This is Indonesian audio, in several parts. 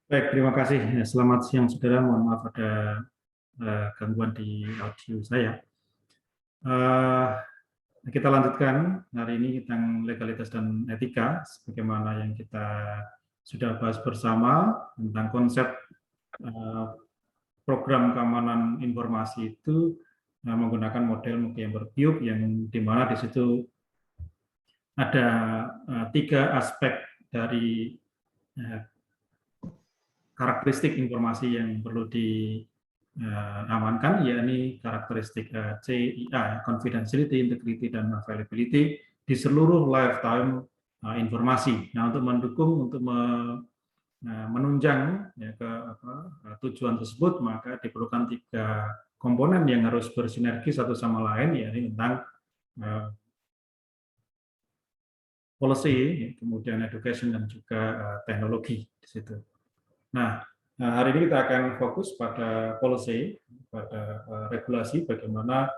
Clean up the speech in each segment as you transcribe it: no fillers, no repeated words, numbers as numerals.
Baik, terima kasih. Selamat siang, saudara. Mohon maaf ada gangguan di audio saya. Kita lanjutkan hari ini tentang legalitas dan etika, sebagaimana yang kita sudah bahas bersama tentang konsep program keamanan informasi itu menggunakan model Mogamber Cube, yang di mana di situ ada tiga aspek dari karakteristik informasi yang perlu diamankan, yakni karakteristik CIA, confidentiality, integrity, dan availability di seluruh lifetime informasi. Nah, untuk mendukung, untuk menunjang ya, ke tujuan tersebut, maka diperlukan tiga komponen yang harus bersinergi satu sama lain, yakni tentang policy, kemudian education, dan juga teknologi di situ. Nah, hari ini kita akan fokus pada policy, pada regulasi, bagaimana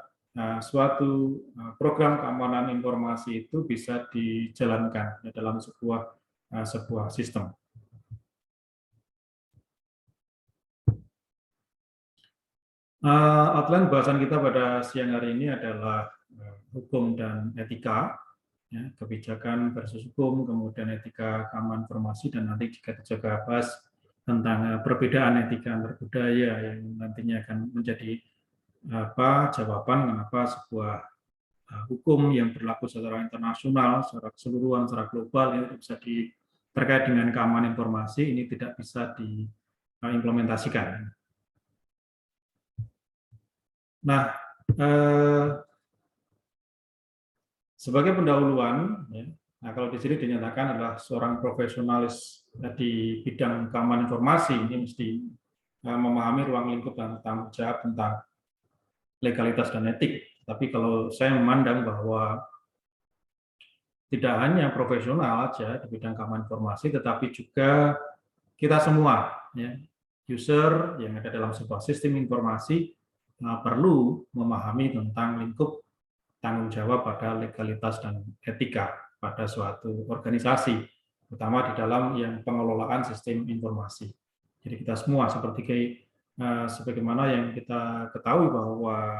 suatu program keamanan informasi itu bisa dijalankan dalam sebuah sistem. Outline bahasan kita pada siang hari ini adalah hukum dan etika, ya, kebijakan versus hukum, kemudian etika keamanan informasi, dan nanti kita juga bahas tentang perbedaan etika antar budaya yang nantinya akan menjadi jawaban mengapa sebuah hukum yang berlaku secara internasional, secara keseluruhan, secara global ini bisa terkait dengan keamanan informasi ini tidak bisa diimplementasikan. Nah, sebagai pendahuluan, ya, nah kalau di sini dinyatakan adalah seorang profesionalis di bidang keamanan informasi ini mesti memahami ruang lingkup dan tanggung jawab tentang legalitas dan etik. Tapi kalau saya memandang bahwa tidak hanya profesional aja di bidang keamanan informasi, tetapi juga kita semua, ya, user yang ada dalam sebuah sistem informasi perlu memahami tentang lingkup tanggung jawab pada legalitas dan etika pada suatu organisasi, terutama di dalam yang pengelolaan sistem informasi. Jadi kita semua sebagaimana yang kita ketahui bahwa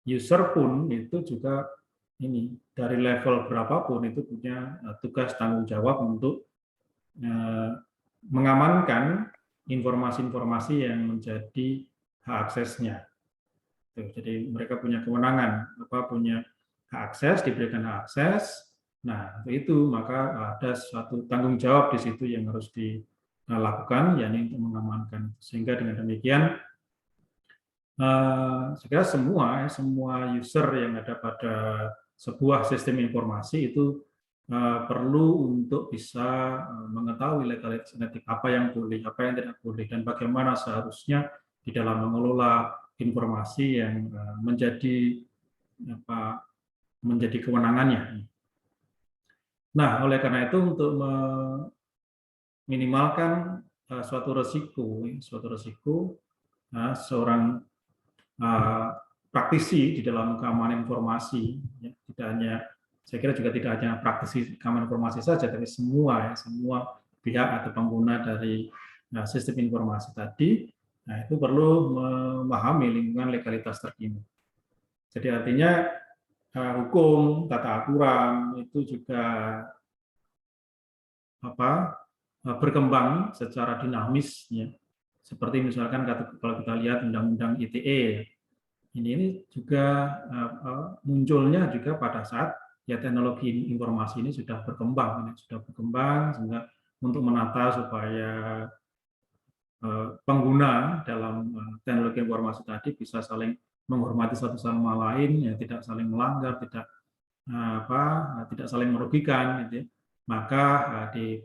user pun itu juga ini dari level berapapun itu punya tugas tanggung jawab untuk mengamankan informasi-informasi yang menjadi hak aksesnya. Jadi mereka punya kewenangan, punya hak akses, diberikan hak akses. Nah, itu maka ada suatu tanggung jawab di situ yang harus dilakukan, yakni untuk mengamankan. Sehingga dengan demikian, segera semua user yang ada pada sebuah sistem informasi itu perlu untuk bisa mengetahui legalitas etik, apa yang boleh, apa yang tidak boleh, dan bagaimana seharusnya di dalam mengelola informasi yang menjadi kewenangannya. Nah, oleh karena itu untuk meminimalkan suatu resiko, seorang praktisi di dalam keamanan informasi, ya, tidak hanya, saya kira juga tidak hanya praktisi keamanan informasi saja, tapi semua pihak atau pengguna dari sistem informasi tadi, nah itu perlu memahami lingkungan legalitas terkini. Jadi artinya hukum, tata aturan itu juga berkembang secara dinamis, ya. Seperti misalkan kalau kita lihat Undang-Undang ITE, ini juga munculnya juga pada saat ya teknologi informasi ini sudah berkembang, sehingga untuk menata supaya pengguna dalam teknologi informasi tadi bisa saling menghormati satu sama lain, ya, tidak saling melanggar, tidak saling merugikan, gitu ya. Maka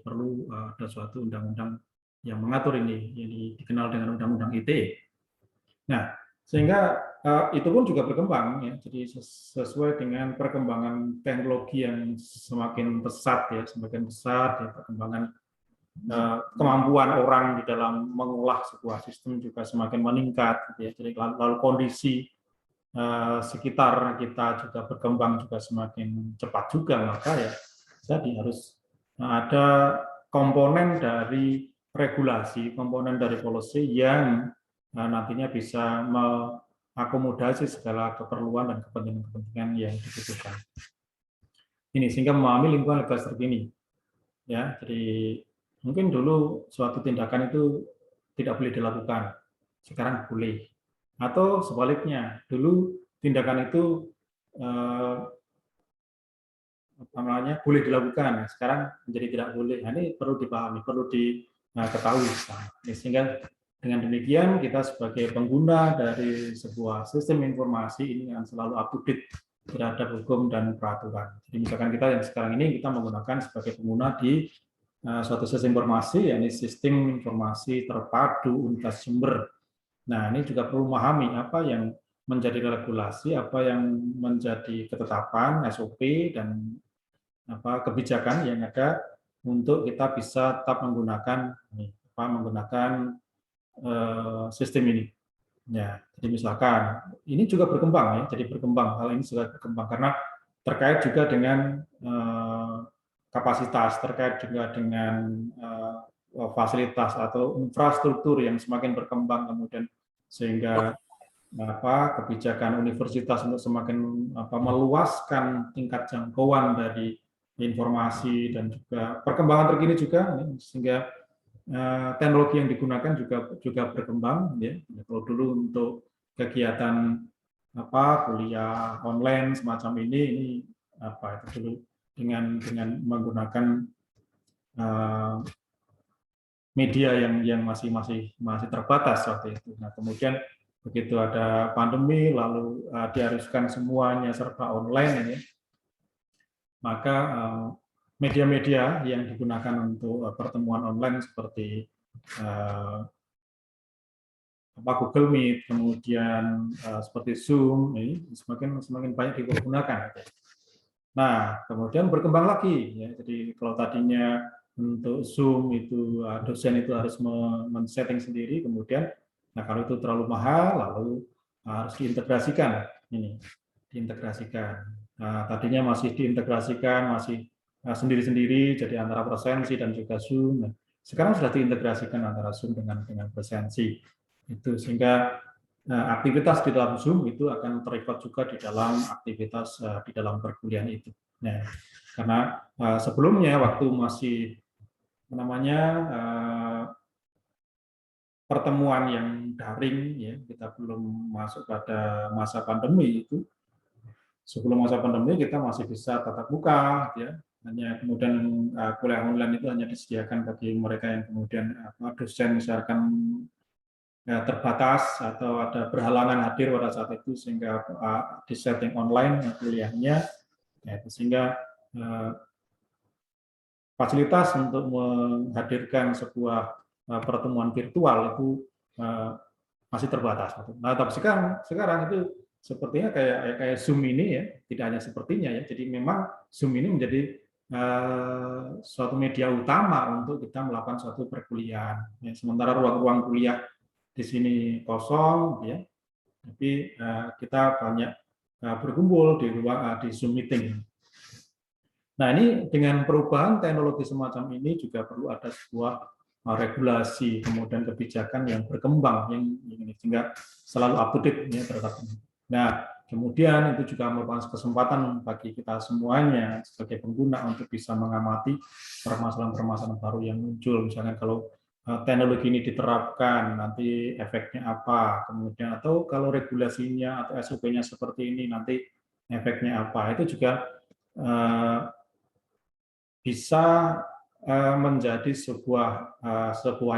perlu ada suatu undang-undang yang mengatur ini, yang dikenal dengan Undang-Undang ITE. Nah, sehingga itu pun juga berkembang, ya. Jadi sesuai dengan perkembangan teknologi yang semakin pesat, ya, ya, perkembangan kemampuan orang di dalam mengolah sebuah sistem juga semakin meningkat, gitu ya. Jadi lalu kondisi sekitar kita juga berkembang juga semakin cepat juga, maka ya jadi harus ada komponen dari regulasi, komponen dari policy yang nantinya bisa mengakomodasi segala keperluan dan kepentingan-kepentingan yang dibutuhkan. Ini sehingga memahami lingkungan legal terkini. Ya, jadi mungkin dulu suatu tindakan itu tidak boleh dilakukan, sekarang boleh. Atau sebaliknya, dulu tindakan itu namanya boleh dilakukan, sekarang menjadi tidak boleh. Nah, ini perlu dipahami, perlu diketahui. Sehingga dengan demikian kita sebagai pengguna dari sebuah sistem informasi ini akan selalu up to date terhadap hukum dan peraturan. Jadi misalkan kita yang sekarang ini kita menggunakan sebagai pengguna di suatu sistem informasi, yakni sistem informasi terpadu unitas sumber. Nah, ini juga perlu memahami apa yang menjadi regulasi, apa yang menjadi ketetapan, SOP, dan kebijakan yang ada untuk kita bisa tetap menggunakan sistem ini. Ya, jadi misalkan ini juga berkembang ya, jadi berkembang hal ini juga berkembang karena terkait juga dengan kapasitas, terkait juga dengan fasilitas atau infrastruktur yang semakin berkembang kemudian sehingga kebijakan universitas untuk semakin meluaskan tingkat jangkauan dari informasi dan juga perkembangan terkini juga sehingga teknologi yang digunakan juga berkembang ya. Kalau dulu untuk kegiatan kuliah online semacam ini itu dulu dengan menggunakan media yang masih terbatas waktu itu. Nah, kemudian begitu ada pandemi lalu diharuskan semuanya serba online ini, maka media-media yang digunakan untuk pertemuan online seperti Google Meet, kemudian seperti Zoom, ini semakin banyak digunakan. Nah, kemudian berkembang lagi, ya. Jadi kalau tadinya untuk Zoom itu dosen itu harus men-setting sendiri, kemudian, nah kalau itu terlalu mahal, lalu harus diintegrasikan. Nah, tadinya masih diintegrasikan, masih sendiri-sendiri, jadi antara presensi dan juga Zoom. Nah, sekarang sudah diintegrasikan antara Zoom dengan presensi. Itu sehingga aktivitas di dalam Zoom itu akan terlibat juga di dalam aktivitas di dalam perkuliahan itu. Nah, karena sebelumnya waktu masih pertemuan yang daring, ya kita belum masuk pada masa pandemi itu. Sebelum masa pandemi kita masih bisa tatap muka, ya. Hanya kemudian kuliah online itu hanya disediakan bagi mereka yang kemudian dosen misalkan terbatas atau ada berhalangan hadir pada saat itu sehingga di setting online kuliahnya, ya, sehingga fasilitas untuk menghadirkan sebuah pertemuan virtual itu masih terbatas. Nah, tapi sekarang itu sepertinya kayak Zoom ini ya, tidak hanya sepertinya ya. Jadi memang Zoom ini menjadi suatu media utama untuk kita melakukan suatu perkuliahan. Ya, sementara ruang-ruang kuliah di sini kosong, ya, tapi kita banyak berkumpul di Zoom meeting. Nah, ini dengan perubahan teknologi semacam ini juga perlu ada sebuah regulasi, kemudian kebijakan yang berkembang, yang sehingga selalu up to date ya, terhadap ini. Nah, kemudian itu juga merupakan kesempatan bagi kita semuanya sebagai pengguna untuk bisa mengamati permasalahan-permasalahan baru yang muncul. Misalnya kalau teknologi ini diterapkan, nanti efeknya apa, kemudian atau kalau regulasinya atau SOP-nya seperti ini, nanti efeknya apa. Itu juga bisa menjadi sebuah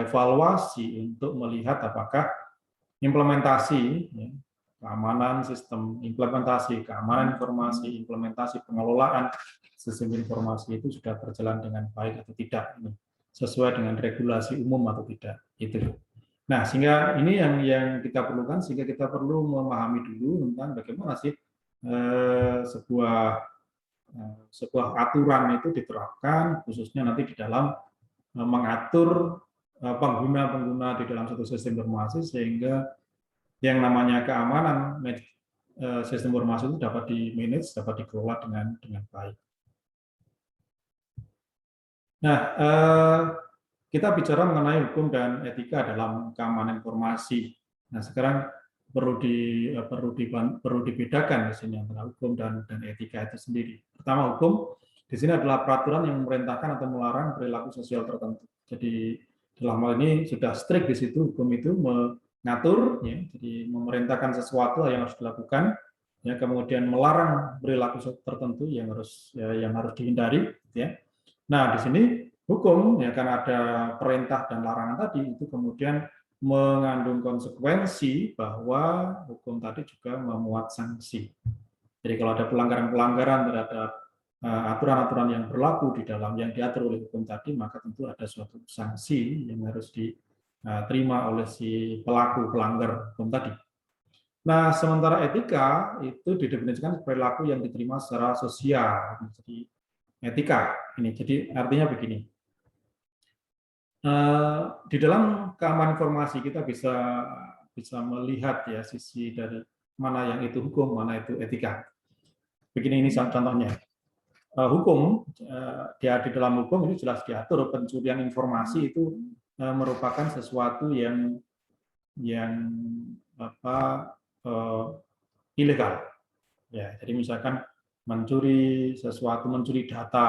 evaluasi untuk melihat apakah implementasi keamanan sistem, implementasi keamanan informasi, implementasi pengelolaan sistem informasi itu sudah berjalan dengan baik atau tidak, sesuai dengan regulasi umum atau tidak. Itu. Nah, sehingga ini yang kita perlukan, sehingga kita perlu memahami dulu tentang bagaimana sih sebuah aturan itu diterapkan, khususnya nanti di dalam mengatur pengguna-pengguna di dalam satu sistem informasi, sehingga yang namanya keamanan sistem informasi itu dapat di-manage, dapat dikelola dengan baik. Nah, kita bicara mengenai hukum dan etika dalam keamanan informasi. Nah, sekarang perlu dibedakan di sini antara hukum dan etika itu sendiri. Pertama, hukum di sini adalah peraturan yang memerintahkan atau melarang perilaku sosial tertentu. Jadi dalam hal ini sudah strict di situ, hukum itu mengatur, ya, jadi memerintahkan sesuatu yang harus dilakukan, ya, kemudian melarang perilaku tertentu yang harus dihindari, ya. Nah, di sini hukum, ya, karena ada perintah dan larangan tadi, itu kemudian mengandung konsekuensi bahwa hukum tadi juga memuat sanksi. Jadi kalau ada pelanggaran-pelanggaran terhadap aturan-aturan yang berlaku di dalam yang diatur oleh hukum tadi, maka tentu ada suatu sanksi yang harus diterima oleh si pelaku pelanggar hukum tadi. Nah, sementara etika itu didefinisikan perilaku yang diterima secara sosial. Jadi etika ini, jadi artinya begini. Di dalam keamanan informasi kita bisa melihat, ya, sisi dari mana yang itu hukum, mana itu etika. Begini, ini contohnya. Hukum, dia di dalam hukum ini jelas diatur pencurian informasi itu merupakan sesuatu yang ilegal. Ya, jadi misalkan mencuri data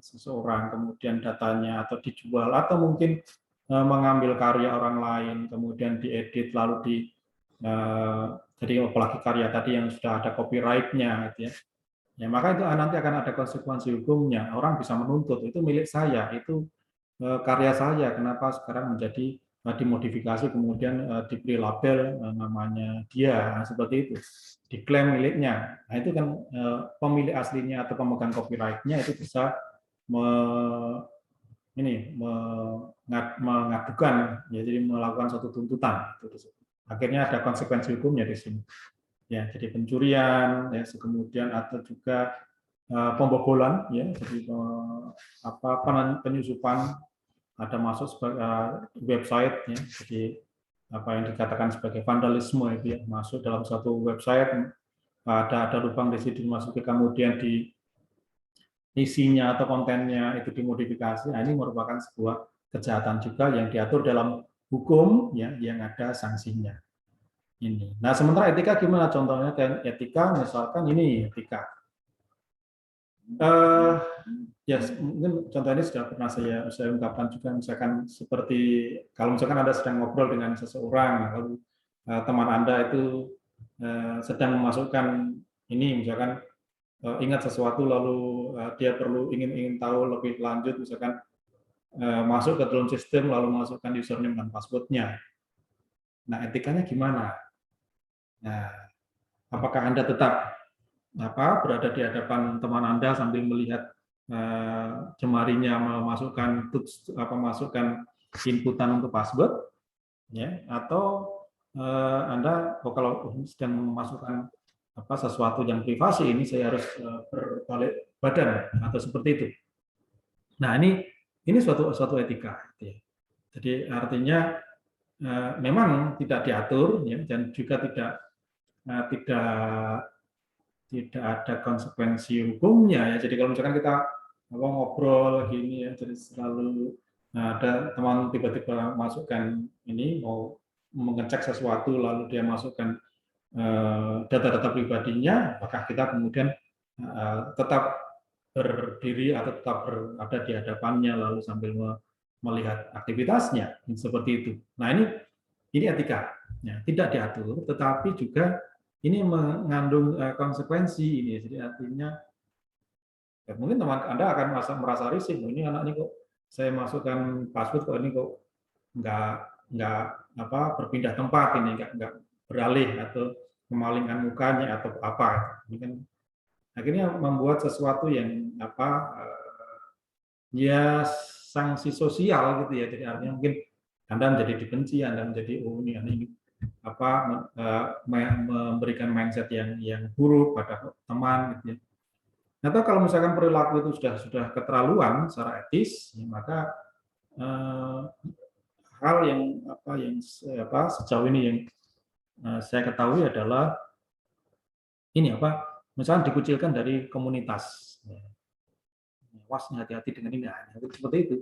seseorang, kemudian datanya atau dijual, atau mungkin mengambil karya orang lain, kemudian diedit lalu jadi apalagi karya tadi yang sudah ada copyright-nya, gitu ya. Ya, maka itu nanti akan ada konsekuensi hukumnya. Orang bisa menuntut, itu milik saya, itu karya saya, kenapa sekarang menjadi dimodifikasi kemudian diberi label namanya dia, seperti itu, diklaim miliknya. Nah, itu kan pemilik aslinya atau pemegang copyright-nya itu bisa mengadukan, ya, jadi melakukan suatu tuntutan. Akhirnya ada konsekuensi hukumnya di sini. Ya, jadi pencurian, ya, kemudian atau juga pembobolan, ya, jadi penyusupan, ada masuk sebagai website, ya, jadi apa yang dikatakan sebagai vandalisme itu, ya, masuk dalam satu website, ada lubang di situ dimasuki, kemudian di isinya atau kontennya itu dimodifikasi. Nah, ini merupakan sebuah kejahatan juga yang diatur dalam hukum, ya, yang ada sanksinya. Ini. Nah, sementara etika gimana contohnya? Etika, misalkan ini etika. Ya, mungkin contoh ini sudah pernah saya ungkapkan juga, misalkan seperti kalau misalkan Anda sedang ngobrol dengan seseorang, lalu teman Anda itu sedang memasukkan ini, misalkan ingat sesuatu, lalu dia ingin tahu lebih lanjut, misalkan masuk ke dalam sistem, lalu masukkan username dan password-nya. Nah, etikanya gimana? Nah, apakah Anda tetap berada di hadapan teman Anda sambil melihat jemarinya masukkan inputan untuk password, ya, atau Anda kalau sedang memasukkan sesuatu yang privasi, ini saya harus berbalik badan atau seperti itu. Nah, ini suatu etika, ya. Jadi artinya memang tidak diatur, ya, dan juga tidak ada konsekuensi hukumnya, ya. Jadi kalau misalkan kita ngobrol gini, ya, jadi selalu ada teman tiba-tiba masukkan ini, mau mengecek sesuatu, lalu dia masukkan data-data pribadinya, maka kita kemudian tetap berdiri atau tetap berada di hadapannya lalu sambil melihat aktivitasnya, seperti itu. Nah, ini etika, ya, tidak diatur, tetapi juga ini mengandung konsekuensi ini. Jadi artinya ya, mungkin teman Anda akan merasa risih, ini anak ini kok saya masukkan password, kok ini kok nggak berpindah tempat, ini nggak beralih atau memalingkan mukanya atau apa. Ini kan akhirnya membuat sesuatu yang ya sanksi sosial, gitu ya. Jadi artinya mungkin Anda menjadi dibenci, Anda menjadi ini memberikan mindset yang buruk pada teman, gitu ya. Atau kalau misalkan perilaku itu sudah keterlaluan secara etis, ya, maka hal yang sejauh ini yang saya ketahui adalah ini misalnya dikucilkan dari komunitas. Was, hati-hati dengan ini, seperti itu.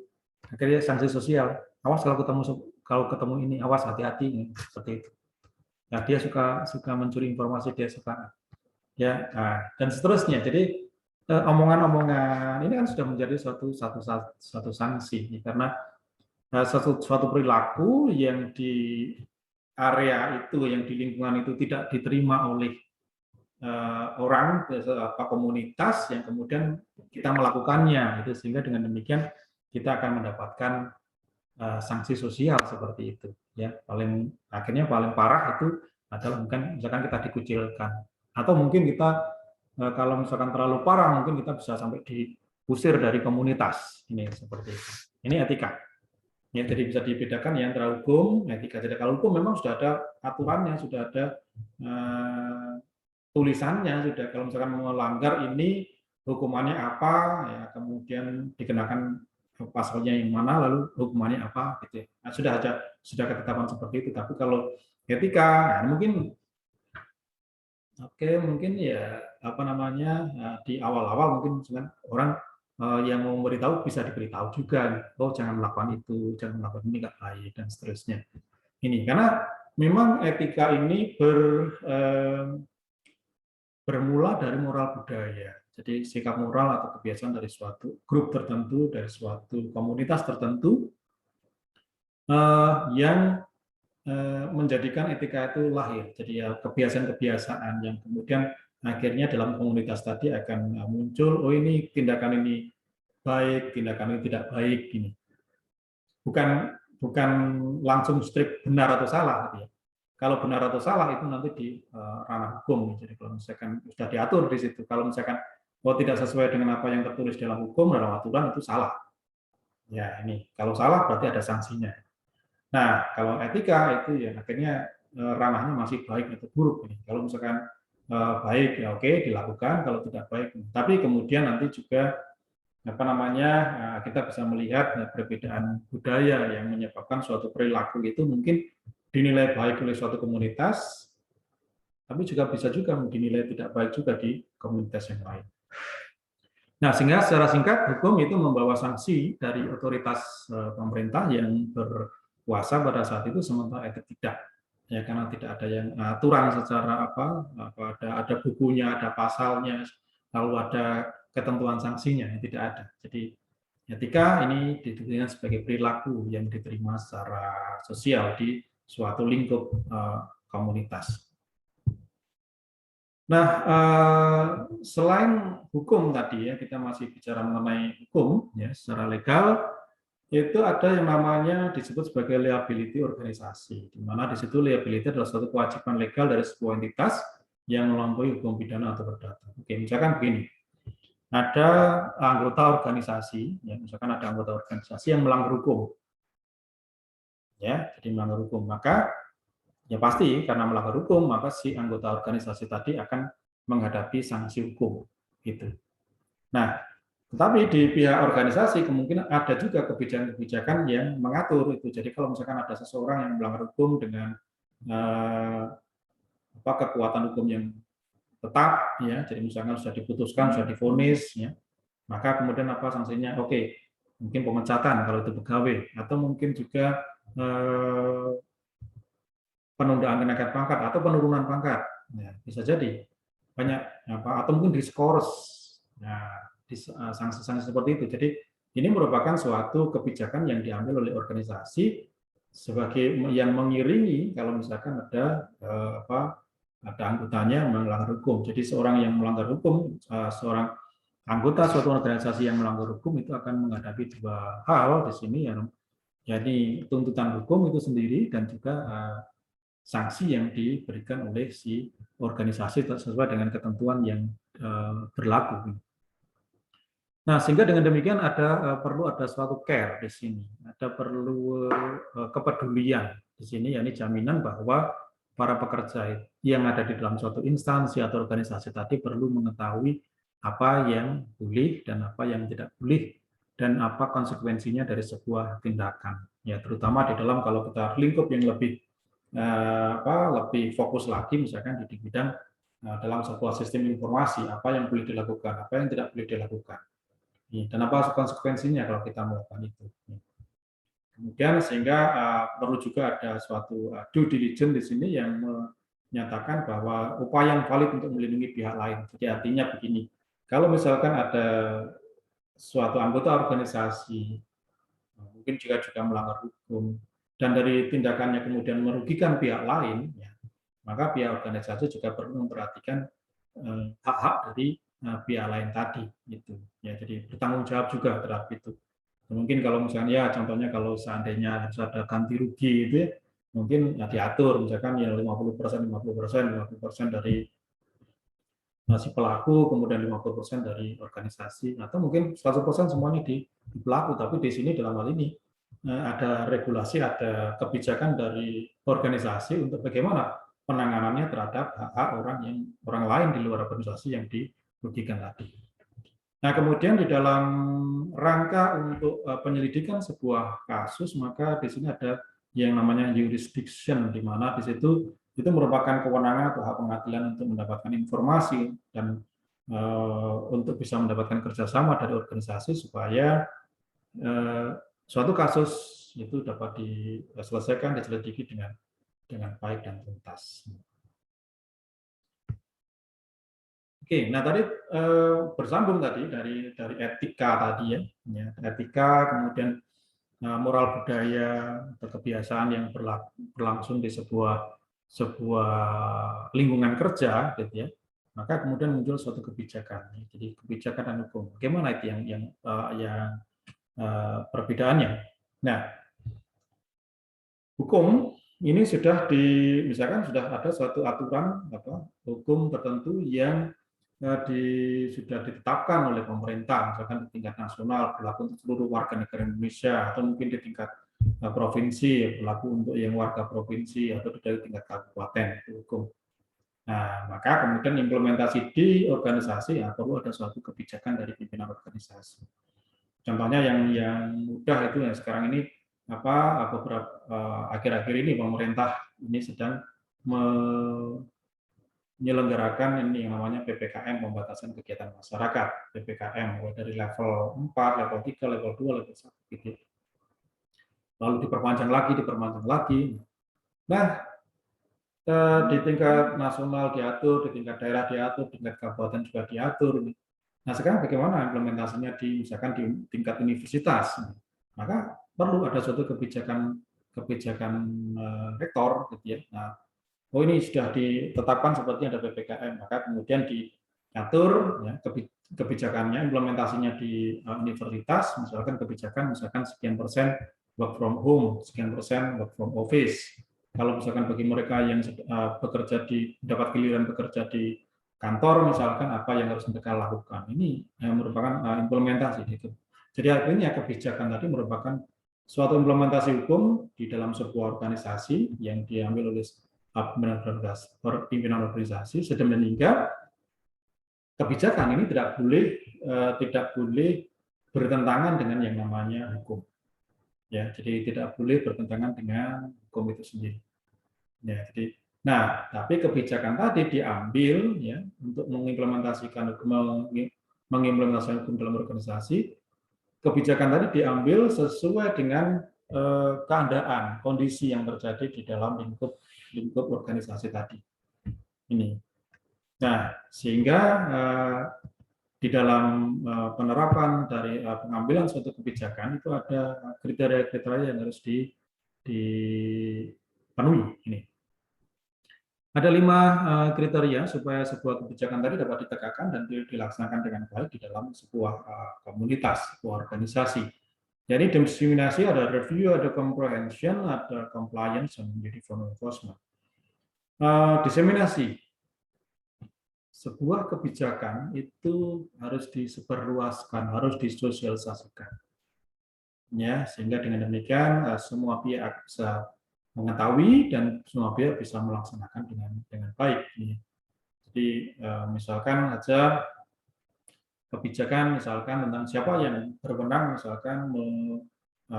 Akhirnya sanksi sosial, awas kalau ketemu ini, awas hati-hati, seperti itu. Nah, dia suka mencuri informasi, dia suka ya, dan seterusnya. Jadi omongan-omongan ini kan sudah menjadi suatu sanksi, karena suatu perilaku yang di area itu, yang di lingkungan itu tidak diterima oleh orang, komunitas, yang kemudian kita melakukannya, itu sehingga dengan demikian kita akan mendapatkan sanksi sosial seperti itu. Ya, akhirnya paling parah itu adalah misalkan kita dikucilkan, atau mungkin kita kalau misalkan terlalu parah, mungkin kita bisa sampai diusir dari komunitas. Ini seperti itu. Ini etika. Ya, jadi bisa dibedakan ya antara hukum, etika. Jadi kalau hukum memang sudah ada aturannya, sudah ada tulisannya, sudah kalau misalkan melanggar ini hukumannya apa, ya kemudian dikenakan pasalnya yang mana, lalu hukumannya apa, gitu. Nah, sudah ketetapan seperti itu. Tapi kalau etika, nah, mungkin ya apa namanya, di awal-awal mungkin orang yang mau memberitahu bisa diberitahu juga, oh jangan melakukan itu, jangan melakukan ini, nggak baik, dan seterusnya. Ini karena memang etika ini bermula dari moral budaya. Jadi sikap moral atau kebiasaan dari suatu grup tertentu, dari suatu komunitas tertentu yang menjadikan etika itu lahir. Jadi ya kebiasaan-kebiasaan yang kemudian akhirnya dalam komunitas tadi akan muncul, oh ini tindakan ini baik, tindakan ini tidak baik, gini. Bukan langsung strict benar atau salah, gitu ya. Kalau benar atau salah itu nanti di ranah hukum. Jadi kalau misalkan sudah diatur di situ, kalau misalkan tidak sesuai dengan apa yang tertulis dalam hukum, dalam aturan, itu salah. Ya, ini kalau salah berarti ada sanksinya. Nah, kalau etika itu ya akhirnya ranahnya masih baik atau buruk. Kalau misalkan baik ya oke dilakukan, kalau tidak baik. Tapi kemudian nanti juga apa namanya, kita bisa melihat perbedaan budaya yang menyebabkan suatu perilaku itu mungkin dinilai baik oleh suatu komunitas, tapi juga bisa juga dinilai tidak baik juga di komunitas yang lain. Nah, sehingga secara singkat, hukum itu membawa sanksi dari otoritas pemerintah yang berkuasa pada saat itu, sementara etik tidak. Ya, karena tidak ada yang aturan secara ada bukunya, ada pasalnya, lalu ada ketentuan sanksinya, tidak ada. Jadi etika ini ditentukan sebagai perilaku yang diterima secara sosial di suatu lingkup komunitas. Nah, selain hukum tadi ya, kita masih bicara mengenai hukum ya, secara legal itu ada yang namanya disebut sebagai liability organisasi, di mana di situ liability adalah suatu kewajiban legal dari sebuah entitas yang melampaui hukum pidana atau perdata. Oke, misalkan begini, ada anggota organisasi, ya, misalkan ada anggota organisasi yang melanggar hukum, ya, jadi melanggar hukum, maka ya pasti karena melanggar hukum, maka si anggota organisasi tadi akan menghadapi sanksi hukum. Gitu. Nah, tetapi di pihak organisasi kemungkinan ada juga kebijakan-kebijakan yang mengatur itu. Jadi kalau misalkan ada seseorang yang melanggar hukum dengan kekuatan hukum yang tetap, ya, jadi misalkan sudah diputuskan, sudah divonis, ya, maka kemudian apa sanksinya? Oke, mungkin pemecatan kalau itu pegawai, atau mungkin juga penundaan kenaikan pangkat atau penurunan pangkat, ya, bisa jadi banyak atau mungkin diskors, nah, sanksi-sanksi seperti itu. Jadi ini merupakan suatu kebijakan yang diambil oleh organisasi sebagai yang mengiringi kalau misalkan ada ada anggotanya melanggar hukum. Jadi seorang yang melanggar hukum, seorang anggota suatu organisasi yang melanggar hukum itu akan menghadapi dua hal di sini, yang jadi tuntutan hukum itu sendiri dan juga sanksi yang diberikan oleh si organisasi sesuai dengan ketentuan yang berlaku. Nah, sehingga dengan demikian perlu ada suatu care di sini, ada perlu kepedulian di sini, yakni jaminan bahwa para pekerja yang ada di dalam suatu instansi atau organisasi tadi perlu mengetahui apa yang boleh dan apa yang tidak boleh, dan apa konsekuensinya dari sebuah tindakan. Ya, terutama di dalam kalau kita lingkup yang lebih lebih fokus lagi, misalkan di bidang dalam sebuah sistem informasi, apa yang boleh dilakukan, apa yang tidak boleh dilakukan, dan apa konsekuensinya kalau kita melakukan itu. Kemudian sehingga perlu juga ada suatu due diligence di sini yang menyatakan bahwa upaya yang valid untuk melindungi pihak lain. Jadi artinya begini, kalau misalkan ada suatu anggota organisasi mungkin juga melanggar hukum dan dari tindakannya kemudian merugikan pihak lain, ya, maka pihak organisasi juga perlu memperhatikan hak-hak dari pihak lain tadi, gitu. Ya, jadi bertanggung jawab juga terhadap itu. Mungkin kalau misalnya ya contohnya kalau seandainya harus ada ganti rugi itu ya, mungkin ya diatur misalkan ya 50% dari si pelaku, kemudian 50% dari organisasi, atau mungkin 100% semuanya di pelaku. Tapi di sini dalam hal ini ada regulasi, ada kebijakan dari organisasi untuk bagaimana penanganannya terhadap hak-hak orang lain di luar organisasi yang dirugikan tadi. Nah, kemudian di dalam rangka untuk penyelidikan sebuah kasus, maka di sini ada yang namanya jurisdiction, di mana di situ itu merupakan kewenangan atau hak pengadilan untuk mendapatkan informasi dan untuk bisa mendapatkan kerjasama dari organisasi supaya suatu kasus itu dapat diselesaikan, diselidiki dengan baik dan tuntas. Oke, nah tadi bersambung tadi dari etika tadi ya, etika, kemudian moral budaya atau kebiasaan yang berlangsung di sebuah lingkungan kerja, gitu ya. Maka kemudian muncul suatu kebijakan. Jadi kebijakan dan hukum. Bagaimana itu yang perbedaannya? Nah, hukum ini misalkan sudah ada suatu aturan hukum tertentu yang sudah ditetapkan oleh pemerintah, misalkan di tingkat nasional berlaku untuk seluruh warga negara Indonesia, atau mungkin di tingkat provinsi berlaku untuk yang warga provinsi, atau dari tingkat kabupaten itu hukum. Nah, maka kemudian implementasi di organisasi perlu ada suatu kebijakan dari pimpinan organisasi. Contohnya yang mudah itu yang sekarang ini beberapa akhir-akhir ini pemerintah ini sedang menyelenggarakan ini yang namanya PPKM, pembatasan kegiatan masyarakat, PPKM mulai dari level 4, level 3, level 2, level 1 gitu. Lalu diperpanjang lagi. Nah, di tingkat nasional diatur, di tingkat daerah diatur, di tingkat kabupaten juga diatur. Nah, sekarang bagaimana implementasinya misalkan di tingkat universitas? Maka perlu ada suatu kebijakan rektor, gitu ya. Nah, ini sudah ditetapkan seperti ada PPKM, maka kemudian diatur ya, kebijakannya, implementasinya di universitas, misalkan kebijakan sekian persen work from home, sekian persen work from office. Kalau misalkan bagi mereka yang dapat giliran bekerja di kantor, misalkan apa yang harus mereka lakukan. Ini merupakan implementasi gitu. Jadi artinya kebijakan tadi merupakan suatu implementasi hukum di dalam sebuah organisasi yang diambil oleh pimpinan organisasi, sedemikian hingga kebijakan ini tidak boleh bertentangan dengan yang namanya hukum. Ya, jadi tidak boleh bertentangan dengan hukum itu sendiri. Ya, jadi, tapi kebijakan tadi diambil ya untuk mengimplementasikan hukum dalam organisasi. Kebijakan tadi diambil sesuai dengan keadaan, kondisi yang terjadi di dalam lingkup organisasi tadi. Ini. Nah, sehingga di dalam penerapan dari pengambilan suatu kebijakan itu ada kriteria-kriteria yang harus dipenuhi. Ini. Ada 5 kriteria supaya sebuah kebijakan tadi dapat ditegakkan dan dilaksanakan dengan baik di dalam sebuah komunitas, sebuah organisasi. Jadi diskriminasi ada review, ada comprehension, ada compliance, dan uniform enforcement. Diseminasi. Sebuah kebijakan itu harus disebarluaskan, harus disosialisasikan. Ya, sehingga dengan demikian semua pihak bisa mengetahui dan semua pihak bisa melaksanakan dengan baik. Jadi misalkan aja kebijakan misalkan tentang siapa yang berwenang, misalkan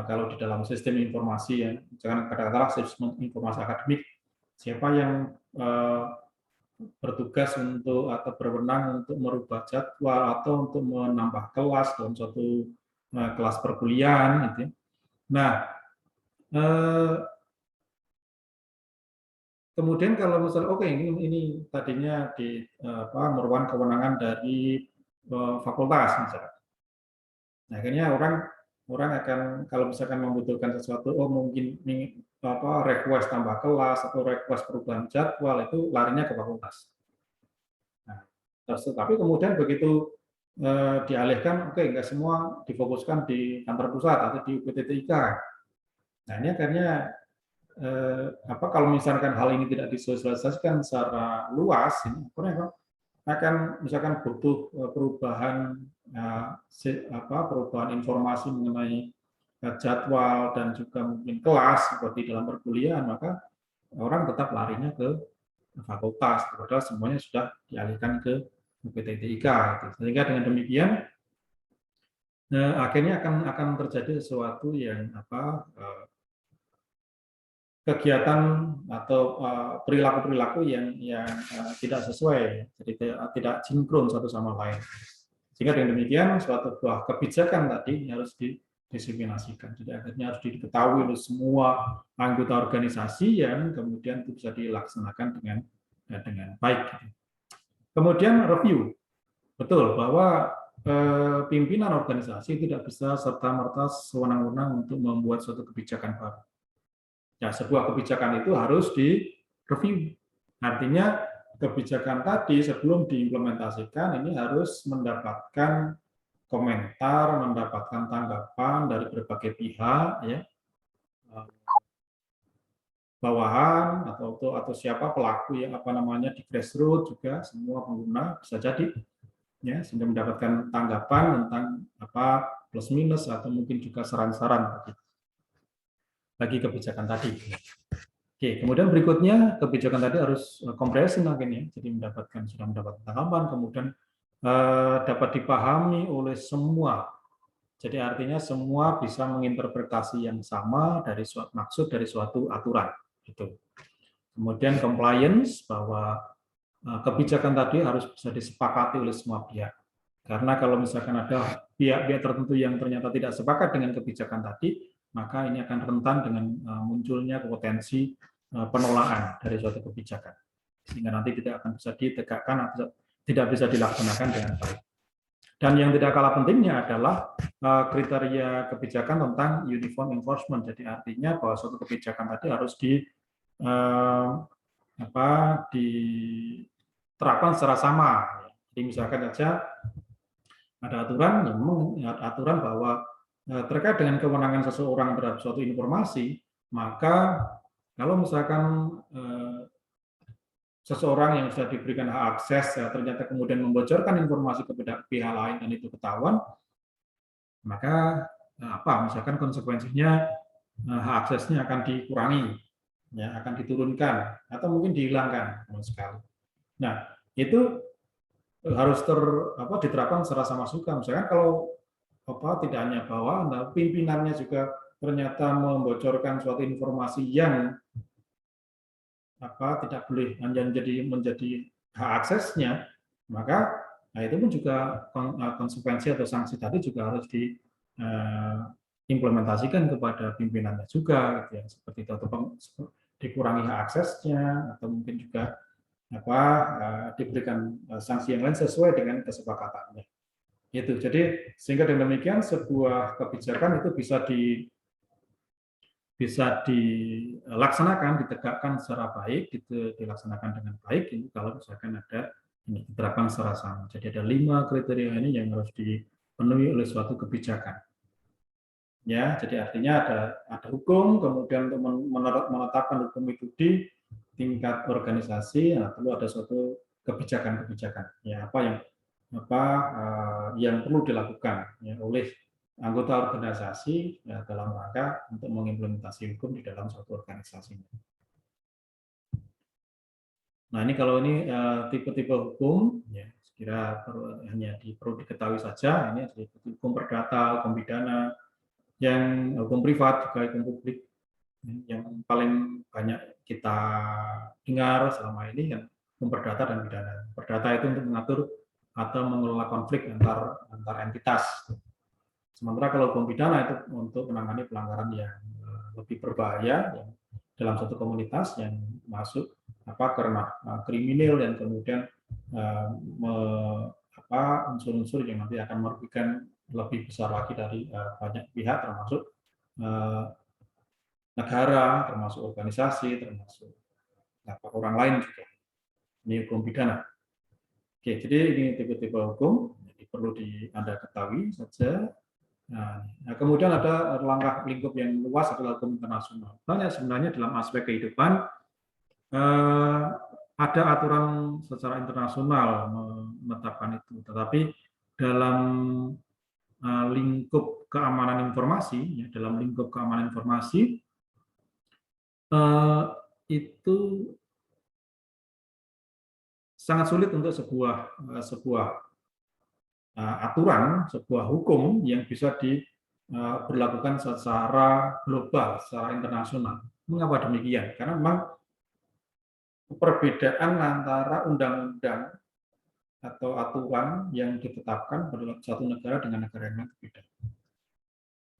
kalau di dalam sistem informasi ya, misalkan katakanlah sistem informasi akademik, siapa yang bertugas untuk atau berwenang untuk merubah jadwal atau untuk menambah kelas dalam suatu kelas perkuliahan gitu. Nah, Kemudian kalau misalnya oke ini tadinya merupakan kewenangan dari fakultas misalnya. Nah, akhirnya orang akan kalau misalkan membutuhkan sesuatu, mungkin request tambah kelas atau request perubahan jadwal itu larinya ke fakultas. Nah, tapi kemudian begitu dialihkan, nggak semua difokuskan di kantor pusat atau di UPTTIK. Nah, ini akhirnya kalau misalkan hal ini tidak disosialisasikan secara luas, ini akan misalkan butuh perubahan perubahan informasi mengenai jadwal dan juga mungkin kelas seperti dalam perkuliahan, maka orang tetap larinya ke fakultas, padahal semuanya sudah dialihkan ke UPTTIK. Sehingga dengan demikian akhirnya akan terjadi sesuatu yang kegiatan atau perilaku-perilaku yang tidak sesuai, jadi tidak sinkron satu sama lain. Sehingga dengan demikian suatu buah kebijakan tadi harus didisiplinasikan. Jadi akhirnya harus diketahui oleh semua anggota organisasi yang kemudian itu bisa dilaksanakan dengan baik. Kemudian review, betul bahwa pimpinan organisasi tidak bisa serta-merta sewenang-wenang untuk membuat suatu kebijakan baru. Ya, sebuah kebijakan itu harus direview. Artinya kebijakan tadi sebelum diimplementasikan ini harus mendapatkan komentar, mendapatkan tanggapan dari berbagai pihak, ya, bawahan atau siapa pelaku yang di grassroots juga semua pengguna bisa jadi, ya, sehingga mendapatkan tanggapan tentang plus minus atau mungkin juga saran-saran bagi kebijakan tadi. Oke, kemudian berikutnya kebijakan tadi harus komprehensif akhirnya, jadi sudah mendapatkan tanggapan, kemudian dapat dipahami oleh semua. Jadi artinya semua bisa menginterpretasi yang sama dari maksud dari suatu aturan. Itu. Kemudian compliance, bahwa kebijakan tadi harus bisa disepakati oleh semua pihak. Karena kalau misalkan ada pihak-pihak tertentu yang ternyata tidak sepakat dengan kebijakan tadi, maka ini akan rentan dengan munculnya potensi penolakan dari suatu kebijakan, sehingga nanti tidak akan bisa ditegakkan atau tidak bisa dilaksanakan dengan baik. Dan yang tidak kalah pentingnya adalah kriteria kebijakan tentang uniform enforcement. Jadi artinya bahwa suatu kebijakan tadi harus diterapkan secara sama. Jadi misalkan saja ada aturan bahwa terkait dengan kewenangan seseorang terhadap suatu informasi, maka kalau misalkan seseorang yang sudah diberikan hak akses ternyata kemudian membocorkan informasi kepada pihak lain dan itu ketahuan, maka misalkan konsekuensinya hak aksesnya akan dikurangi, ya, akan diturunkan atau mungkin dihilangkan sama sekali. Nah, itu harus diterapkan secara sama suka. Misalkan kalau tidak hanya bawahan, pimpinannya juga ternyata membocorkan suatu informasi yang tidak boleh menjadi hak aksesnya, maka itu pun juga konsekuensi atau sanksi tadi juga harus diimplementasikan kepada pimpinannya juga, gitu ya, seperti itu, atau dikurangi hak aksesnya atau mungkin juga diberikan sanksi yang lain sesuai dengan kesepakatannya. Itu. Jadi sehingga dengan demikian sebuah kebijakan itu bisa dilaksanakan, ditegakkan secara baik, dilaksanakan dengan baik, ini kalau misalkan ada ini diterapkan secara sama. Jadi ada 5 kriteria ini yang harus dipenuhi oleh suatu kebijakan. Ya, jadi artinya ada hukum, kemudian untuk menetapkan hukum itu di tingkat organisasi, perlu ada suatu kebijakan-kebijakan. Ya, yang perlu dilakukan, ya, oleh anggota organisasi, ya, dalam rangka untuk mengimplementasi hukum di dalam suatu organisasi. Nah, ini kalau ini tipe-tipe hukum, ya, sekira perlu diketahui saja. Ini hukum perdata, hukum pidana, yang hukum privat juga hukum publik. Yang paling banyak kita dengar selama ini yang hukum perdata dan pidana. Perdata itu untuk mengatur atau mengelola konflik antar entitas. Sementara kalau hukum pidana itu untuk menangani pelanggaran yang lebih berbahaya ya, dalam satu komunitas yang masuk karena kriminal dan kemudian unsur-unsur yang nanti akan merugikan lebih besar lagi dari banyak pihak, termasuk negara, termasuk organisasi, termasuk orang lain juga. Ini hukum pidana. Oke, jadi ini tipe-tipe hukum, jadi perlu Anda ketahui saja. Nah, kemudian ada langkah lingkup yang luas adalah hukum internasional. Banyak sebenarnya dalam aspek kehidupan ada aturan secara internasional menetapkan itu, tetapi dalam lingkup keamanan informasi, ya, dalam lingkup keamanan informasi itu sangat sulit untuk sebuah aturan, sebuah hukum yang bisa diberlakukan secara global, secara internasional. Mengapa demikian? Karena memang perbedaan antara undang-undang atau aturan yang ditetapkan pada satu negara dengan negara yang berbeda.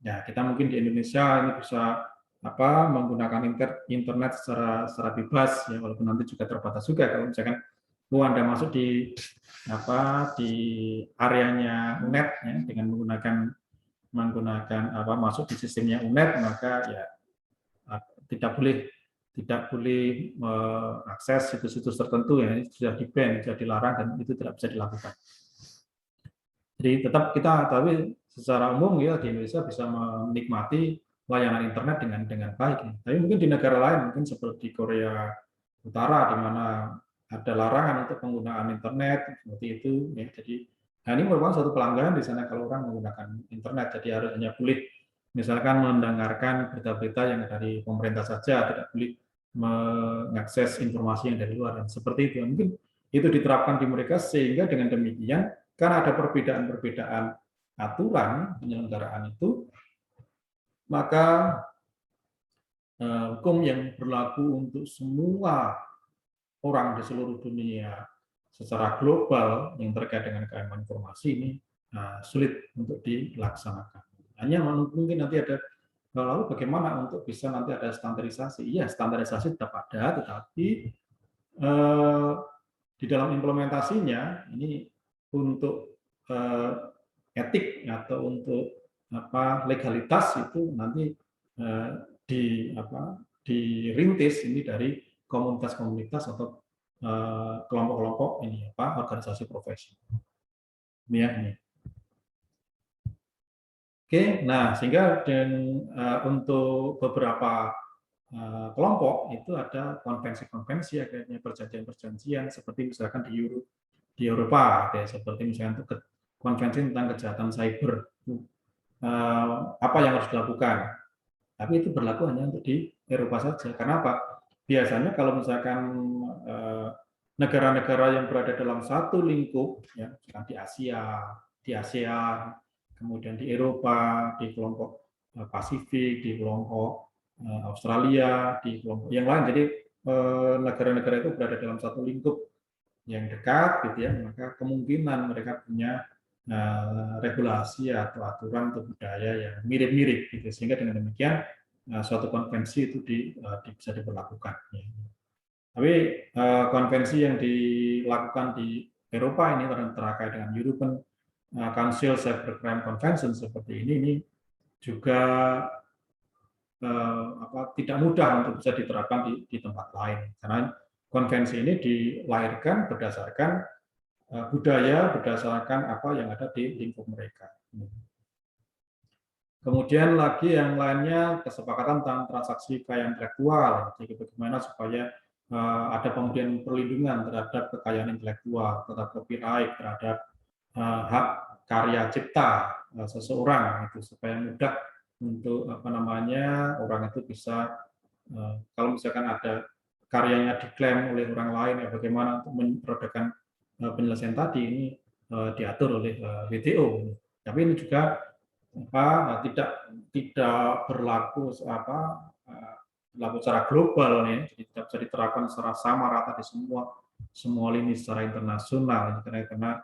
Ya, kita mungkin di Indonesia ini bisa menggunakan internet secara bebas, ya, walaupun nanti juga terbatas juga kalau misalkan Anda masuk di areanya UNED ya, dengan menggunakan masuk di sistemnya UNED, maka ya tidak boleh mengakses situs-situs tertentu ya, sudah di-ban, sudah dilarang dan itu tidak bisa dilakukan. Jadi tetap kita tapi secara umum ya di Indonesia bisa menikmati layanan internet dengan baik. Ya. Tapi mungkin di negara lain, mungkin seperti Korea Utara di mana ada larangan untuk penggunaan internet seperti itu. Ya. Jadi ini merupakan suatu pelanggaran di sana kalau orang menggunakan internet. Jadi harus hanya boleh misalkan mendengarkan berita-berita yang dari pemerintah saja, tidak boleh mengakses informasi yang dari luar dan seperti itu. Mungkin itu diterapkan di mereka sehingga dengan demikian karena ada perbedaan-perbedaan aturan penyelenggaraan itu, maka hukum yang berlaku untuk semua orang di seluruh dunia secara global yang terkait dengan keamanan informasi ini sulit untuk dilaksanakan. Hanya mungkin nanti ada, lalu bagaimana untuk bisa nanti ada standarisasi? Iya, standarisasi tetap ada, tetapi di dalam implementasinya ini untuk etik atau untuk legalitas itu nanti dirintis ini dari komunitas-komunitas atau kelompok-kelompok ini organisasi profesi. Ini ya ini. Oke, nah sehingga untuk beberapa kelompok itu ada konvensi-konvensi, akhirnya perjanjian-perjanjian seperti misalkan di Eropa, kayak seperti misalkan untuk konvensi tentang kejahatan cyber, apa yang harus dilakukan. Tapi itu berlaku hanya untuk di Eropa saja. Karena apa? Biasanya kalau misalkan negara-negara yang berada dalam satu lingkup, ya, misalkan di ASEAN, kemudian di Eropa, di kelompok Pasifik, di kelompok Australia, di kelompok yang lain. Jadi negara-negara itu berada dalam satu lingkup yang dekat, gitu ya. Maka kemungkinan mereka punya regulasi atau aturan atau budaya yang mirip-mirip, gitu. Sehingga dengan demikian suatu konvensi itu bisa diberlakukan. Ya. Tapi konvensi yang dilakukan di Eropa ini terkait dengan European Council Cybercrime Convention seperti ini juga tidak mudah untuk bisa diterapkan di tempat lain, karena konvensi ini dilahirkan berdasarkan budaya, berdasarkan apa yang ada di lingkup mereka. Kemudian lagi yang lainnya kesepakatan tentang transaksi kekayaan intelektual, jadi bagaimana supaya ada pemberian perlindungan terhadap kekayaan intelektual, terhadap copyright, terhadap hak karya cipta seseorang itu supaya mudah untuk orang itu bisa kalau misalkan ada karyanya diklaim oleh orang lain, ya bagaimana untuk memprodukkan penyelesaian tadi ini diatur oleh WTO. Tapi ini juga tidak berlaku berlaku secara global nih, jadi tidak bisa diterapkan secara sama rata di semua lini secara internasional karena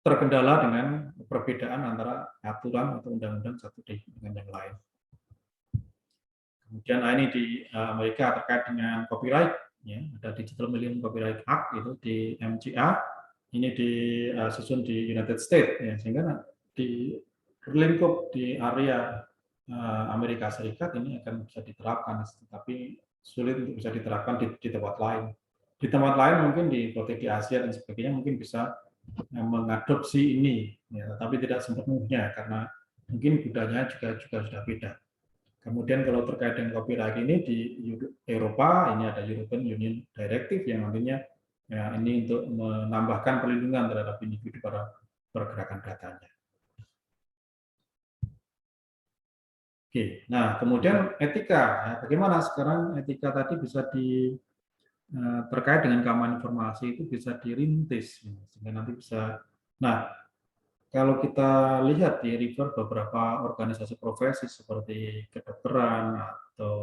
terkendala dengan perbedaan antara aturan atau undang-undang satu dengan yang lain. Kemudian ini di Amerika terkait dengan copyright, ya, ada Digital Millennium Copyright Act itu di MCA, ini disusun di United States, ya, sehingga di lingkup di area Amerika Serikat ini akan bisa diterapkan, tapi sulit untuk bisa diterapkan di tempat lain. Di tempat lain mungkin di proteksi Asia dan sebagainya mungkin bisa mengadopsi ini, ya, tapi tidak sepenuhnya karena mungkin budayanya juga sudah beda. Kemudian kalau terkait dengan copyright ini di Eropa, ini ada European Union Directive yang nantinya ya, ini untuk menambahkan perlindungan terhadap individu pada pergerakan datanya. Oke, nah kemudian etika, ya, bagaimana sekarang etika tadi bisa terkait dengan keamanan informasi itu bisa dirintis, sehingga nanti bisa. Nah, kalau kita lihat di refer beberapa organisasi profesi seperti kedokteran atau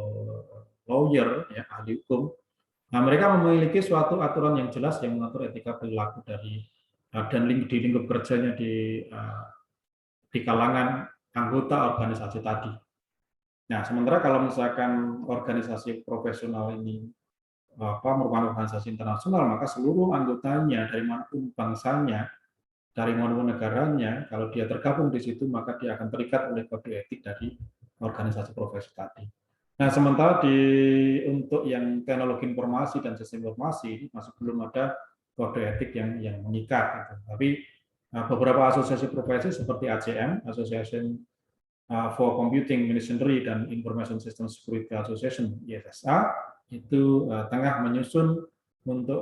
lawyer, ya, ahli hukum, nah mereka memiliki suatu aturan yang jelas yang mengatur etika perilaku dari dan di lingkup kerjanya di kalangan anggota organisasi tadi. Nah, sementara kalau misalkan organisasi profesional ini merupakan organisasi internasional, maka seluruh anggotanya dari manapun bangsanya, dari manapun negaranya, kalau dia tergabung di situ, maka dia akan terikat oleh kode etik dari organisasi profesi tadi. Nah, sementara untuk yang teknologi informasi dan sistem informasi ini masih belum ada kode etik yang mengikat. Gitu. Tapi beberapa asosiasi profesi seperti ACM, Association for Computing Machinery dan Information System Security Association (ISSA) itu tengah menyusun untuk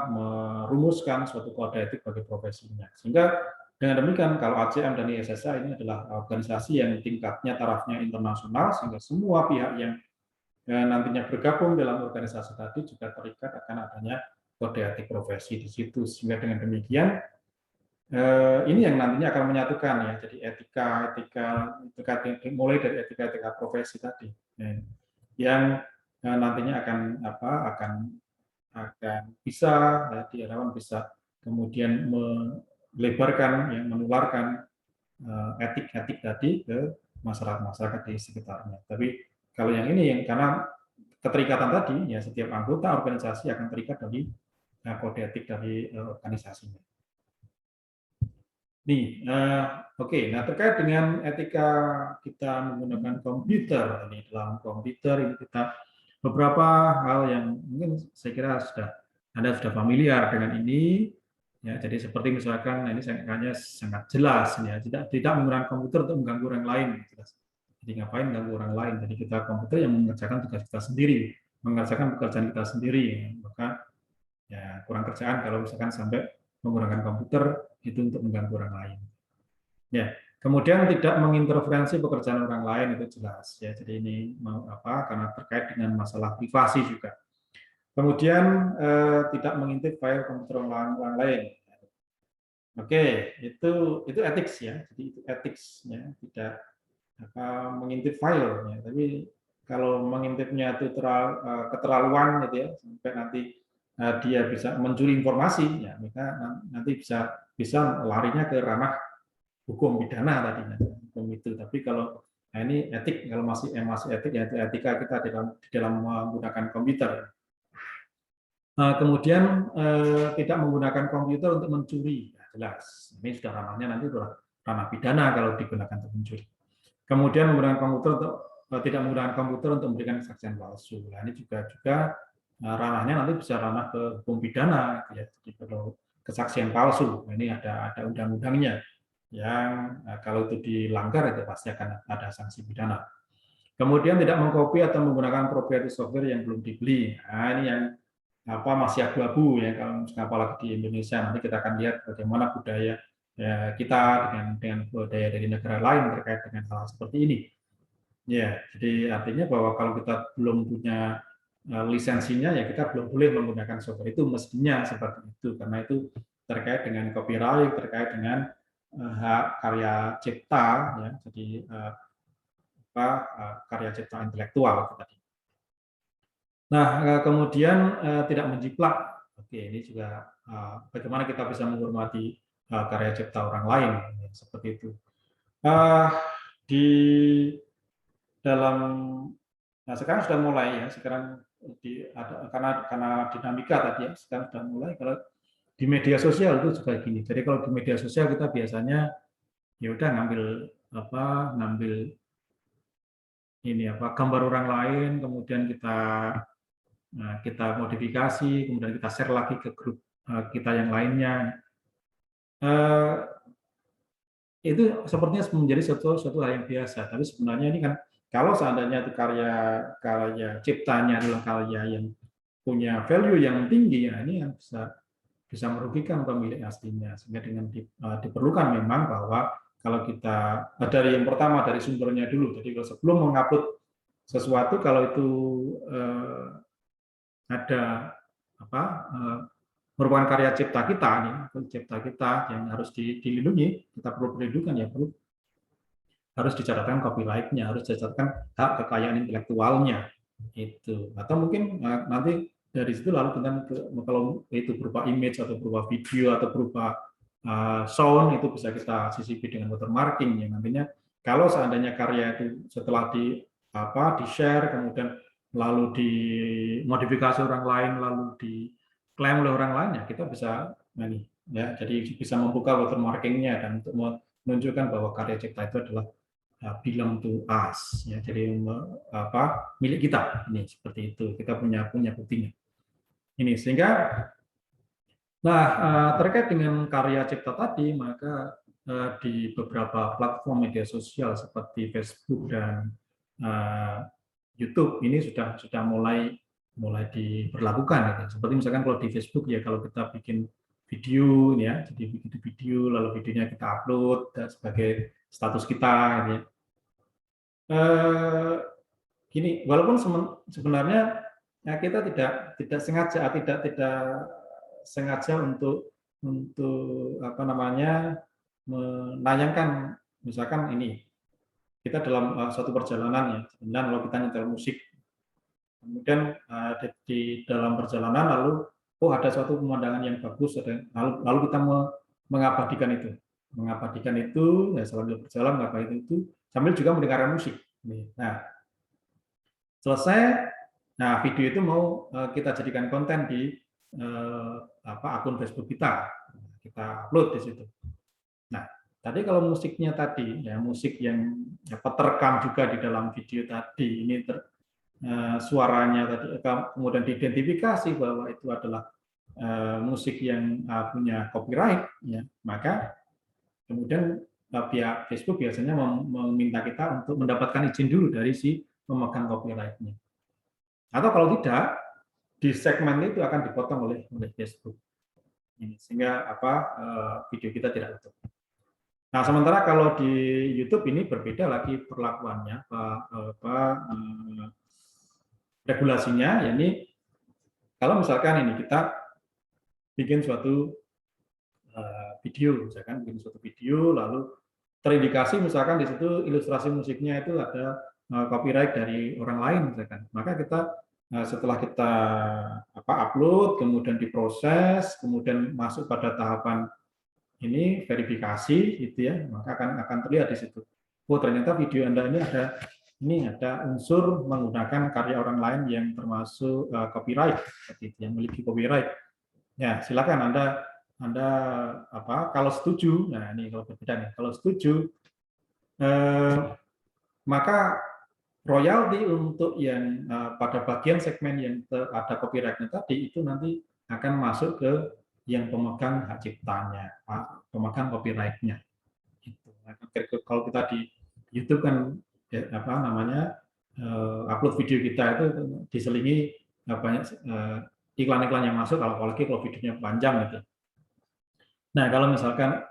merumuskan suatu kode etik bagi profesinya. Sehingga dengan demikian kalau ACM dan ISSA ini adalah organisasi yang tingkatnya tarafnya internasional, sehingga semua pihak yang nantinya bergabung dalam organisasi tadi juga terikat akan adanya kode etik profesi di situ. Sehingga dengan demikian ini yang nantinya akan menyatukan, ya, jadi etika mulai dari etika profesi tadi, ya, yang nantinya akan bisa, ya, diharapkan bisa kemudian melebarkan, yang menularkan etik-etik tadi ke masyarakat di sekitarnya. Tapi kalau yang ini yang karena keterikatan tadi, ya setiap anggota organisasi akan terikat dari kode etik dari organisasinya. Nih, oke. Nah terkait dengan etika kita menggunakan komputer, ini dalam komputer ini kita beberapa hal yang mungkin saya kira Anda sudah familiar dengan ini, ya. Jadi seperti misalkan ini hanya sangat jelas, ya, tidak menggunakan komputer untuk mengganggu orang lain. Jadi ngapain mengganggu orang lain? Jadi kita komputer yang mengerjakan tugas kita sendiri, mengerjakan pekerjaan kita sendiri, ya. Maka ya kurang kerjaan kalau misalkan sampai menggunakan komputer itu untuk mengganggu orang lain. Ya, kemudian tidak menginterferensi pekerjaan orang lain itu jelas, ya. Jadi ini karena terkait dengan masalah privasi juga. Kemudian tidak mengintip file komputer orang lain. Oke, itu etik, ya. Jadi itu etik, ya, tidak mengintip file, ya. Tapi kalau mengintipnya itu keterlaluan, gitu ya, sampai nanti dia bisa mencuri informasi, ya, maka nanti bisa larinya ke ranah hukum pidana tadinya, hukum itu. Tapi kalau ini etik, kalau masih etik, ya etika kita di dalam menggunakan komputer. Kemudian tidak menggunakan komputer untuk mencuri, ya, jelas. Ini sudah ranahnya nanti ranah pidana kalau digunakan untuk mencuri. Kemudian menggunakan komputer untuk tidak menggunakan komputer untuk memberikan kesaksian palsu. Nah, ini juga ranahnya nanti bisa ranah ke hukum pidana, ya. Jadi kalau kesaksian palsu, ini ada undang-undangnya yang kalau itu dilanggar itu pasti akan ada sanksi pidana. Kemudian tidak mengcopy atau menggunakan proprietary software yang belum dibeli. Nah, ini yang masih abu-abu, ya, kalau apalagi di Indonesia. Nanti kita akan lihat bagaimana budaya, ya, kita dengan budaya dari negara lain terkait dengan hal seperti ini. Ya, jadi artinya bahwa kalau kita belum punya lisensinya, ya kita belum boleh menggunakan software itu, mestinya seperti itu, karena itu terkait dengan copyright, terkait dengan hak karya cipta, ya, jadi karya cipta intelektual tadi. Nah, kemudian tidak menjiplak. Oke, ini juga bagaimana kita bisa menghormati karya cipta orang lain, seperti itu. Di dalam sekarang sudah mulai ya, sekarang karena dinamika tadi ya, sekarang sudah mulai. Kalau di media sosial itu juga gini. Jadi kalau di media sosial kita biasanya ya udah ngambil gambar orang lain, kemudian kita modifikasi, kemudian kita share lagi ke grup kita yang lainnya. Itu sepertinya menjadi suatu hal yang biasa. Tapi sebenarnya ini kan kalau seandainya itu karya ciptanya adalah karya yang punya value yang tinggi, ya ini yang bisa merugikan pemilik aslinya. Sehingga dengan diperlukan memang bahwa kalau kita dari yang pertama dari sumbernya dulu. Jadi kalau sebelum mengupload sesuatu, kalau itu ada merupakan karya cipta kita yang harus dilindungi, kita perlu perlindungan, ya harus dicatatkan copyright-nya, harus dicatatkan hak kekayaan intelektualnya itu. Atau mungkin nanti dari situ lalu kalau itu berupa image atau berupa video atau berupa sound, itu bisa kita sisipi dengan watermarking, yang nantinya kalau seandainya karya itu setelah di-share, kemudian lalu dimodifikasi orang lain, lalu diklaim oleh orang lain, ya kita bisa jadi bisa membuka watermarking-nya dan untuk menunjukkan bahwa karya cipta itu adalah belong to us, ya, jadi milik kita. Ini seperti itu, kita punya buktinya. Ini sehingga terkait dengan karya cipta tadi, maka di beberapa platform media sosial seperti Facebook dan YouTube ini sudah mulai diberlakukan, gitu. Seperti misalkan kalau di Facebook, ya kalau kita bikin video, ya, jadi begitu video, lalu videonya kita upload sebagai status kita, gitu ya. Gini, walaupun sebenarnya ya kita tidak sengaja untuk menayangkan, misalkan ini kita dalam suatu perjalanan, ya, sebenarnya kalau kita nyetel musik, kemudian di dalam perjalanan lalu ada suatu pemandangan yang bagus, lalu kita mengabadikan itu, ya, sambil berjalan mengabadikan itu sambil juga mendengarkan musik. Nah, selesai, video itu mau kita jadikan konten di akun Facebook kita upload di situ. Nah, tadi kalau musiknya tadi, ya, musik yang terekam juga di dalam video tadi, ini suaranya tadi kemudian diidentifikasi bahwa itu adalah musik yang punya copyright, ya, maka kemudian pihak Facebook biasanya meminta kita untuk mendapatkan izin dulu dari si pemegang copyright-nya. Atau kalau tidak, di segmen itu akan dipotong oleh Facebook. Sehingga video kita tidak utuh. Nah, sementara kalau di YouTube ini berbeda lagi perlakuannya, regulasinya, yakni kalau misalkan ini kita bikin suatu video, misalkan bikin suatu video, lalu terindikasi misalkan di situ ilustrasi musiknya itu ada copyright dari orang lain, misalkan, maka kita setelah kita upload, kemudian diproses, kemudian masuk pada tahapan ini verifikasi, gitu ya, maka akan terlihat di situ. Oh, ternyata video Anda ini ada unsur menggunakan karya orang lain yang termasuk copyright, seperti itu, yang memiliki copyright. Ya, silakan Anda kalau setuju, nah ini kalau berbeda nih, kalau setuju, maka royalti untuk yang pada bagian segmen yang ada copyright-nya tadi itu nanti akan masuk ke yang pemegang hak ciptanya, pemegang copyright-nya. Gitu. Kalau kita di YouTube kan upload video kita itu diselingi banyak iklan-iklan yang masuk, apalagi kalau videonya panjang gitu. Nah, kalau misalkan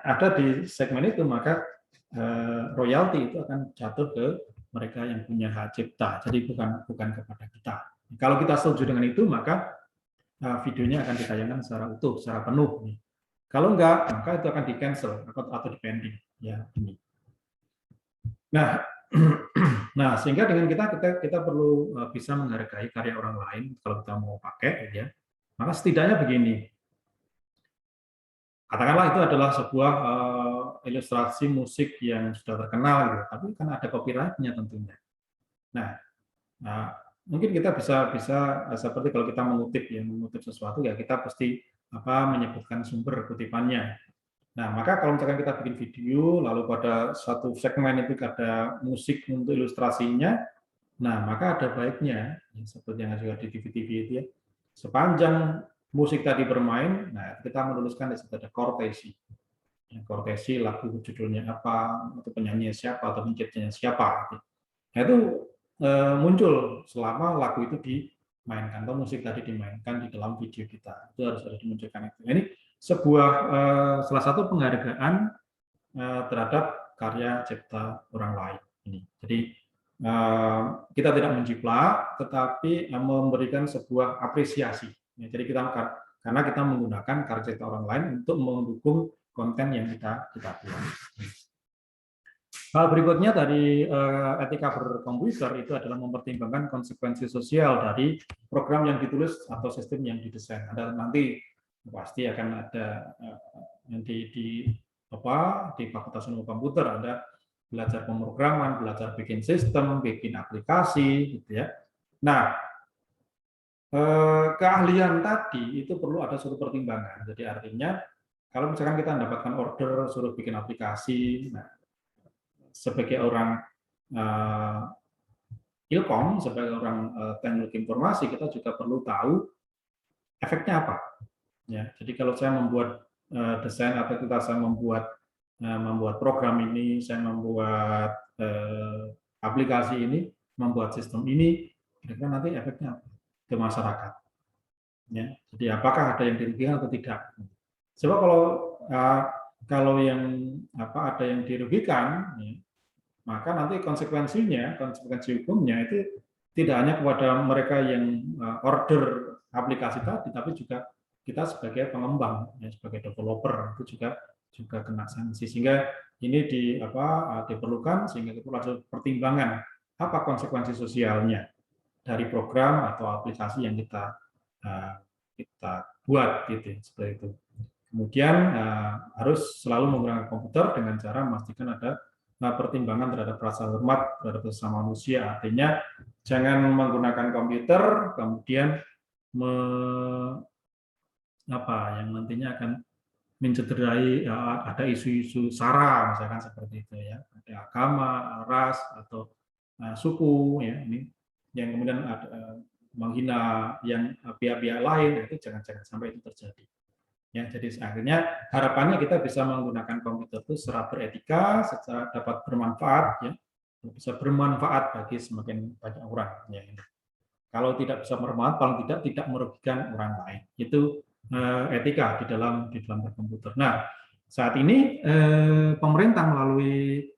ada di segmen itu, maka royalti itu akan jatuh ke mereka yang punya hak cipta, jadi bukan kepada kita. Kalau kita setuju dengan itu, maka videonya akan ditayangkan secara utuh, secara penuh. Kalau enggak, maka itu akan di-cancel atau di-pending. Ya, ini. Nah, sehingga dengan kita perlu bisa menghargai karya orang lain kalau kita mau pakai, ya. Maka setidaknya begini. katakanlah itu adalah sebuah ilustrasi musik yang sudah terkenal gitu, tapi kan ada copyright-nya tentunya. Nah, mungkin kita bisa bisa seperti kalau kita mengutip sesuatu ya kita pasti menyebutkan sumber kutipannya. Nah, maka kalau misalkan kita bikin video, lalu pada satu segmen itu ada musik untuk ilustrasinya, nah maka ada baiknya, seperti yang juga di TV-TV itu ya, sepanjang musik tadi bermain, nah kita menuliskan di situ ada kortesi. Kortesi lagu judulnya apa, atau penyanyinya siapa, atau penciptanya siapa. Nah itu muncul selama lagu itu dimainkan, atau musik tadi dimainkan di dalam video kita. Itu harus ada dimunculkan itu. Ini sebuah salah satu penghargaan terhadap karya cipta orang lain ini. Jadi kita tidak menjiplak, tetapi memberikan sebuah apresiasi. Ya, jadi karena kita menggunakan karya cipta orang lain untuk mendukung konten yang kita buat. Hal berikutnya dari etika berkomputer itu adalah mempertimbangkan konsekuensi sosial dari program yang ditulis atau sistem yang didesain. Ada nanti pasti akan ada di Fakultas Ilmu Komputer ada belajar pemrograman, belajar bikin sistem, bikin aplikasi, gitu ya. Nah, keahlian tadi itu perlu ada suatu pertimbangan. Jadi artinya kalau misalkan kita mendapatkan order suruh bikin aplikasi, nah sebagai orang ilkom, sebagai orang teknologi informasi, kita juga perlu tahu efeknya apa. Ya, jadi kalau saya membuat desain atau saya membuat program ini, saya membuat aplikasi ini, membuat sistem ini, kira-kira nanti efeknya apa ke masyarakat. Ya, jadi apakah ada yang dirugikan atau tidak? Sebab kalau yang ada yang dirugikan, ya, maka nanti konsekuensi hukumnya itu tidak hanya kepada mereka yang order aplikasi tadi, tapi juga kita sebagai pengembang, ya, sebagai developer itu juga kena sanksi. Sehingga ini diperlukan sehingga itu ada pertimbangan apa konsekuensi sosialnya dari program atau aplikasi yang kita buat, gitu, seperti itu. Kemudian harus selalu menggunakan komputer dengan cara memastikan ada pertimbangan terhadap rasa hormat terhadap sesama manusia. Artinya jangan menggunakan komputer kemudian yang nantinya akan mencederai ada isu-isu sara misalkan seperti itu ya, ada agama, ras atau suku ya, ini yang kemudian menghina yang pihak-pihak lain, itu jangan sampai itu terjadi. Ya, jadi akhirnya harapannya kita bisa menggunakan komputer itu secara beretika, secara dapat bermanfaat, ya, bisa bermanfaat bagi semakin banyak orang. Ya. Kalau tidak bisa bermanfaat, paling tidak merugikan orang lain. Itu etika di dalam berkomputer. Nah, saat ini pemerintah melalui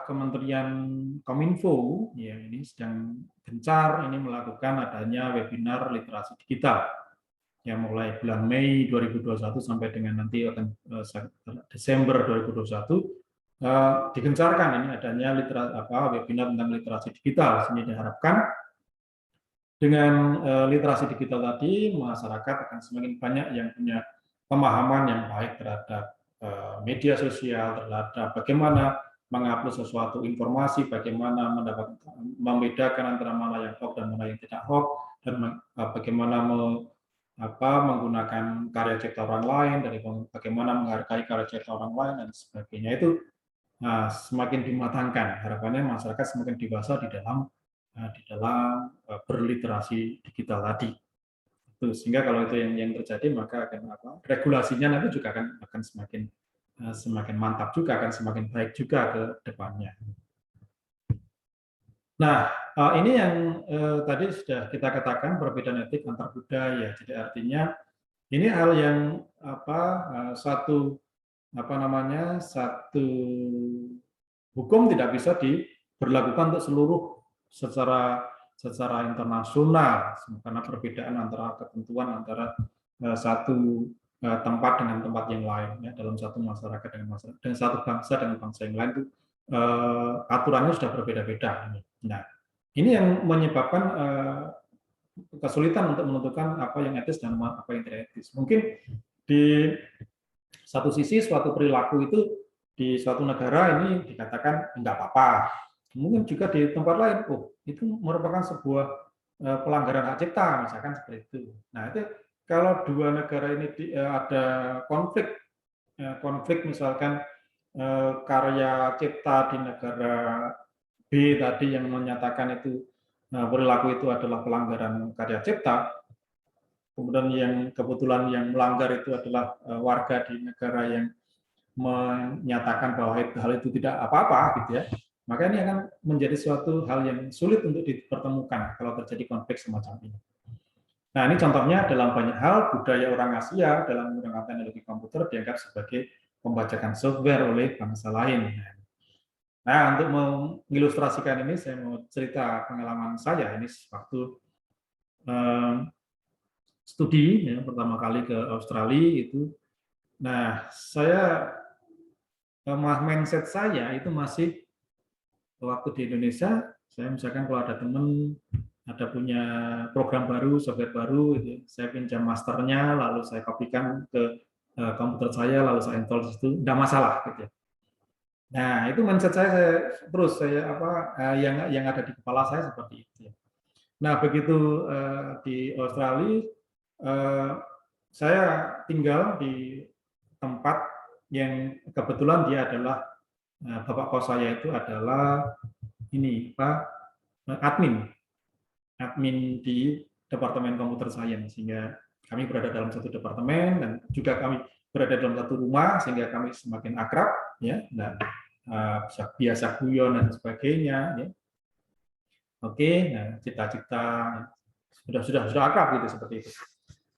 Kementerian Kominfo, ya ini sedang gencar ini melakukan adanya webinar literasi digital. Yang mulai bulan Mei 2021 sampai dengan nanti akan Desember 2021 digencarkan ini adanya webinar tentang literasi digital. Sehingga diharapkan dengan literasi digital tadi masyarakat akan semakin banyak yang punya pemahaman yang baik terhadap media sosial, terhadap bagaimana mengupload sesuatu informasi, bagaimana membedakan antara mana yang hoax dan mana yang tidak hoax, dan bagaimana menggunakan karya cipta orang lain, dari bagaimana menghargai karya cipta orang lain dan sebagainya, itu semakin dimatangkan. Harapannya masyarakat semakin dewasa di dalam berliterasi digital tadi. Itu sehingga kalau itu yang terjadi maka akan regulasinya nanti juga akan semakin mantap juga, akan semakin baik juga ke depannya. Nah, ini yang tadi sudah kita katakan perbedaan etik antar budaya. Jadi artinya ini hal yang satu hukum tidak bisa diberlakukan untuk seluruh secara internasional karena perbedaan antara ketentuan antara satu tempat dengan tempat yang lain, ya, dalam satu masyarakat dengan satu bangsa dengan bangsa yang lain itu aturannya sudah berbeda-beda. Nah, ini yang menyebabkan kesulitan untuk menentukan apa yang etis dan apa yang tidak etis. Mungkin di satu sisi suatu perilaku itu di suatu negara ini dikatakan enggak apa-apa. Mungkin juga di tempat lain, oh itu merupakan sebuah pelanggaran hak cipta, misalkan seperti itu. Nah itu kalau dua negara ini ada konflik misalkan karya cipta di negara B tadi yang menyatakan itu perilaku itu adalah pelanggaran karya cipta, kemudian yang kebetulan yang melanggar itu adalah warga di negara yang menyatakan bahwa hal itu tidak apa-apa gitu ya, maka ini akan menjadi suatu hal yang sulit untuk dipertemukan kalau terjadi konflik semacam ini. Nah ini contohnya dalam banyak hal budaya orang Asia dalam menggunakan teknologi komputer dianggap sebagai pembajakan software oleh bangsa lain. Nah untuk mengilustrasikan ini saya mau cerita pengalaman saya ini waktu studi ya, pertama kali ke Australia itu. Nah saya mindset saya itu masih waktu di Indonesia, saya misalkan kalau ada teman ada punya program baru, software baru, gitu, saya pinjam masternya, lalu saya kopikan ke komputer saya, lalu saya install di situ, tidak masalah, gitu. Nah itu mindset saya terus yang ada di kepala saya seperti itu. Nah begitu di Australia, saya tinggal di tempat yang kebetulan dia adalah bapak kos saya itu adalah ini admin di departemen computer science, sehingga kami berada dalam satu departemen dan juga kami berada dalam satu rumah sehingga kami semakin akrab ya, dan biasa guyon dan sebagainya ya. Oke, nah cita-cita sudah akrab gitu seperti itu.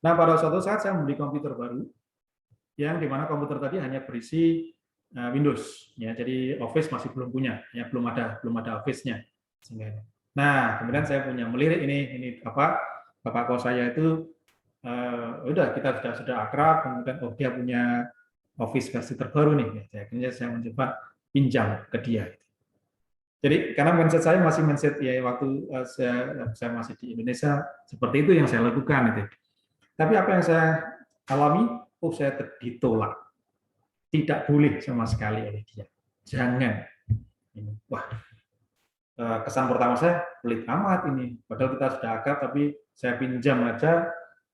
Nah pada suatu saat saya membeli komputer baru yang dimana komputer tadi hanya berisi Windows ya, jadi Office masih belum punya ya, belum ada Office-nya. Nah kemudian saya punya melirik ini bapak kos saya itu udah kita sudah akrab, kemudian dia punya Office versi terbaru nih, akhirnya saya mencoba pinjam ke dia. Jadi karena mindset saya masih mindset ya waktu saya masih di Indonesia, seperti itu yang saya lakukan itu. Tapi apa yang saya alami, saya ditolak, tidak boleh sama sekali oleh dia, jangan. Wah, kesan pertama saya pelit amat ini, padahal kita sudah akrab tapi saya pinjam aja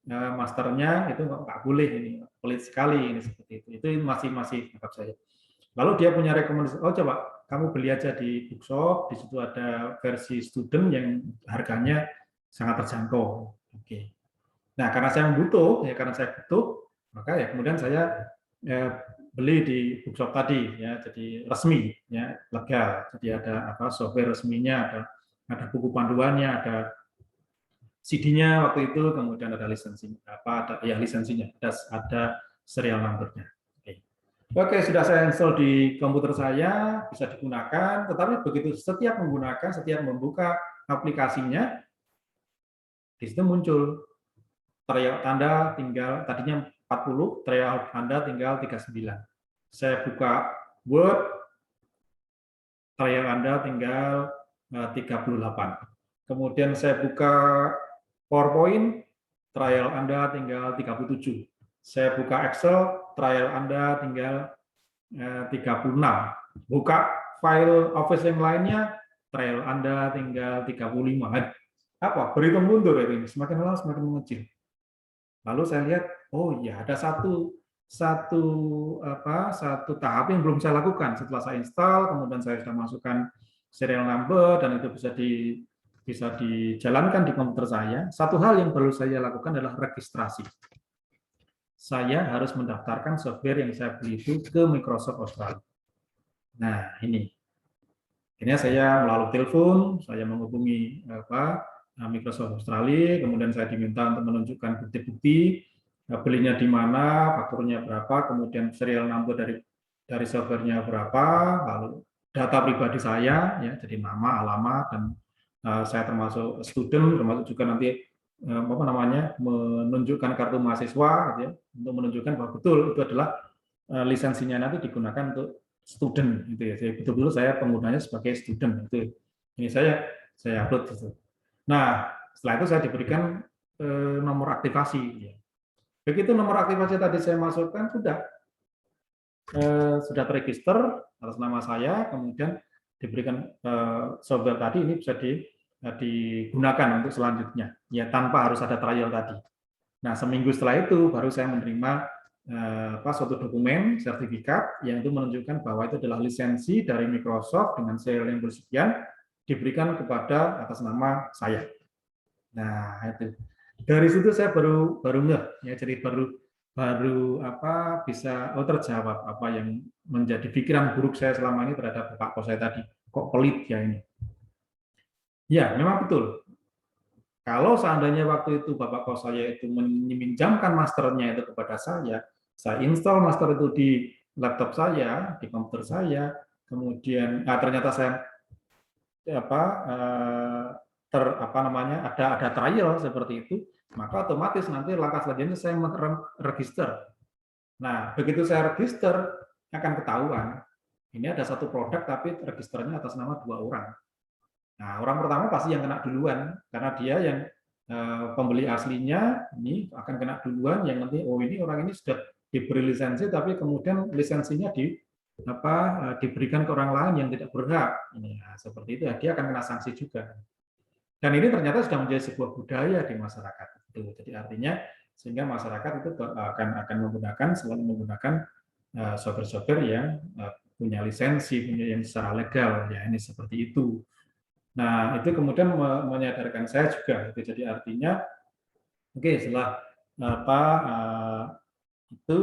masternya itu nggak boleh, ini pelit sekali ini, seperti itu masih anggap saya. Lalu dia punya rekomendasi, oh coba kamu beli aja di bookshop, di situ ada versi student yang harganya sangat terjangkau. Oke. Nah karena saya butuh, maka ya kemudian saya beli di bookshop tadi ya, jadi resmi ya, legal. Jadi ada software resminya, ada buku panduannya, ada CD-nya waktu itu, kemudian ada lisensinya, lisensinya, ada serial number-nya. Oke, sudah saya install di komputer saya, bisa digunakan, tetapi begitu setiap membuka aplikasinya, di situ muncul tryout Anda tadinya 40, tryout Anda tinggal 39. Saya buka Word, tryout Anda tinggal 38. Kemudian saya buka PowerPoint, trial Anda tinggal 37. Saya buka Excel, trial Anda tinggal 36. Buka file Office yang lainnya, trial Anda tinggal 35. Apa? Berhitung mundur ini, semakin lama semakin mengecil. Lalu saya lihat, oh iya ada satu tahap yang belum saya lakukan. Setelah saya install, kemudian saya sudah masukkan serial number dan itu bisa dijalankan di komputer saya. Satu hal yang perlu saya lakukan adalah registrasi. Saya harus mendaftarkan software yang saya beli itu ke Microsoft Australia. Nah, ini. Akhirnya saya melalui telepon, saya menghubungi Microsoft Australia, kemudian saya diminta untuk menunjukkan bukti-bukti belinya di mana, fakturnya berapa, kemudian serial number dari softwarenya berapa, lalu data pribadi saya, ya, jadi nama, alamat, dan saya termasuk student, termasuk juga nanti menunjukkan kartu mahasiswa, gitu ya, untuk menunjukkan bahwa betul itu adalah lisensinya nanti digunakan untuk student, gitu ya. Jadi betul-betul saya penggunanya sebagai student, itu. Ini saya upload itu. Nah, setelah itu saya diberikan nomor aktivasi. Ya. Begitu nomor aktivasi tadi saya masukkan, sudah terregister atas nama saya, kemudian diberikan software tadi, ini bisa digunakan untuk selanjutnya, ya tanpa harus ada trial tadi. Nah, seminggu setelah itu baru saya menerima suatu dokumen sertifikat yang itu menunjukkan bahwa itu adalah lisensi dari Microsoft dengan serial yang bersekian diberikan kepada atas nama saya. Nah, itu dari situ saya baru ngeh ya, jadi baru bisa terjawab apa yang menjadi pikiran buruk saya selama ini terhadap Bapak Kos saya tadi, kok pelit ya ini. Ya, memang betul. Kalau seandainya waktu itu Bapak Kos saya itu meminjamkan masternya itu kepada saya install master itu di laptop saya, di komputer saya, kemudian ternyata saya ada trial seperti itu, maka otomatis nanti langkah selanjutnya saya register. Nah, begitu saya register akan ketahuan ini ada satu produk tapi registernya atas nama 2 orang. Nah, orang pertama pasti yang kena duluan karena dia yang pembeli aslinya ini akan kena duluan, yang nanti ini orang ini sudah diberi lisensi tapi kemudian lisensinya diberikan ke orang lain yang tidak berhak. Seperti itu ya, dia akan kena sanksi juga. Dan ini ternyata sudah menjadi sebuah budaya di masyarakat. Jadi artinya sehingga masyarakat itu akan selalu menggunakan software-software yang punya lisensi, punya yang secara legal, ya ini seperti itu. Nah, itu kemudian menyadarkan saya juga. Jadi artinya, setelah itu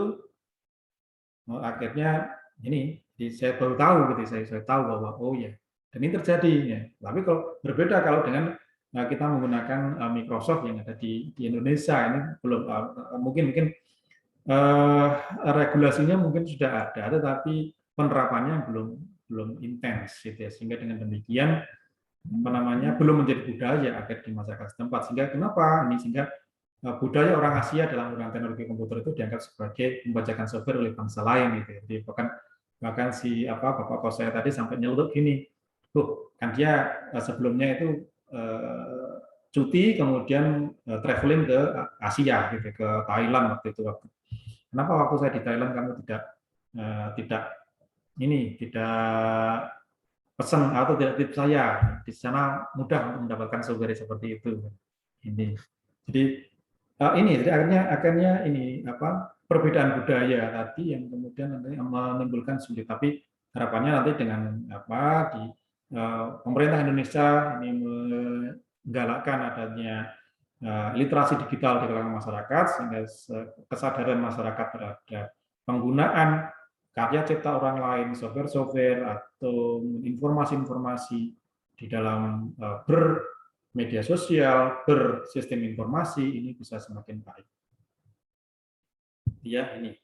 akhirnya ini saya baru tahu saya tahu bahwa dan ini terjadi ya. Tapi kalau berbeda kalau dengan kita menggunakan Microsoft yang ada di Indonesia, ini belum mungkin regulasinya mungkin sudah ada, tetapi penerapannya belum intens gitu ya, sehingga dengan demikian belum menjadi budaya akhir di masyarakat setempat. Sehingga kenapa ini sehingga budaya orang Asia dalam menggunakan teknologi komputer itu dianggap sebagai membacakan software oleh bangsa lain gitu. Jadi bahkan si Bapak Kos saya tadi sampai nyelutuk gini, kan dia sebelumnya itu cuti kemudian traveling ke Asia gitu, ke Thailand waktu itu. Kenapa waktu saya di Thailand kamu tidak pesan atau tidak tips saya, di sana mudah untuk mendapatkan software seperti itu. Jadi akhirnya ini perbedaan budaya tadi yang kemudian nanti menimbulkan sulit. Tapi harapannya nanti dengan di pemerintah Indonesia ini menggalakkan adanya literasi digital di kalangan masyarakat, sehingga kesadaran masyarakat terhadap penggunaan karya cipta orang lain, software-software atau informasi-informasi di dalam bermedia sosial, bersistem informasi ini bisa semakin baik. Ya, ini.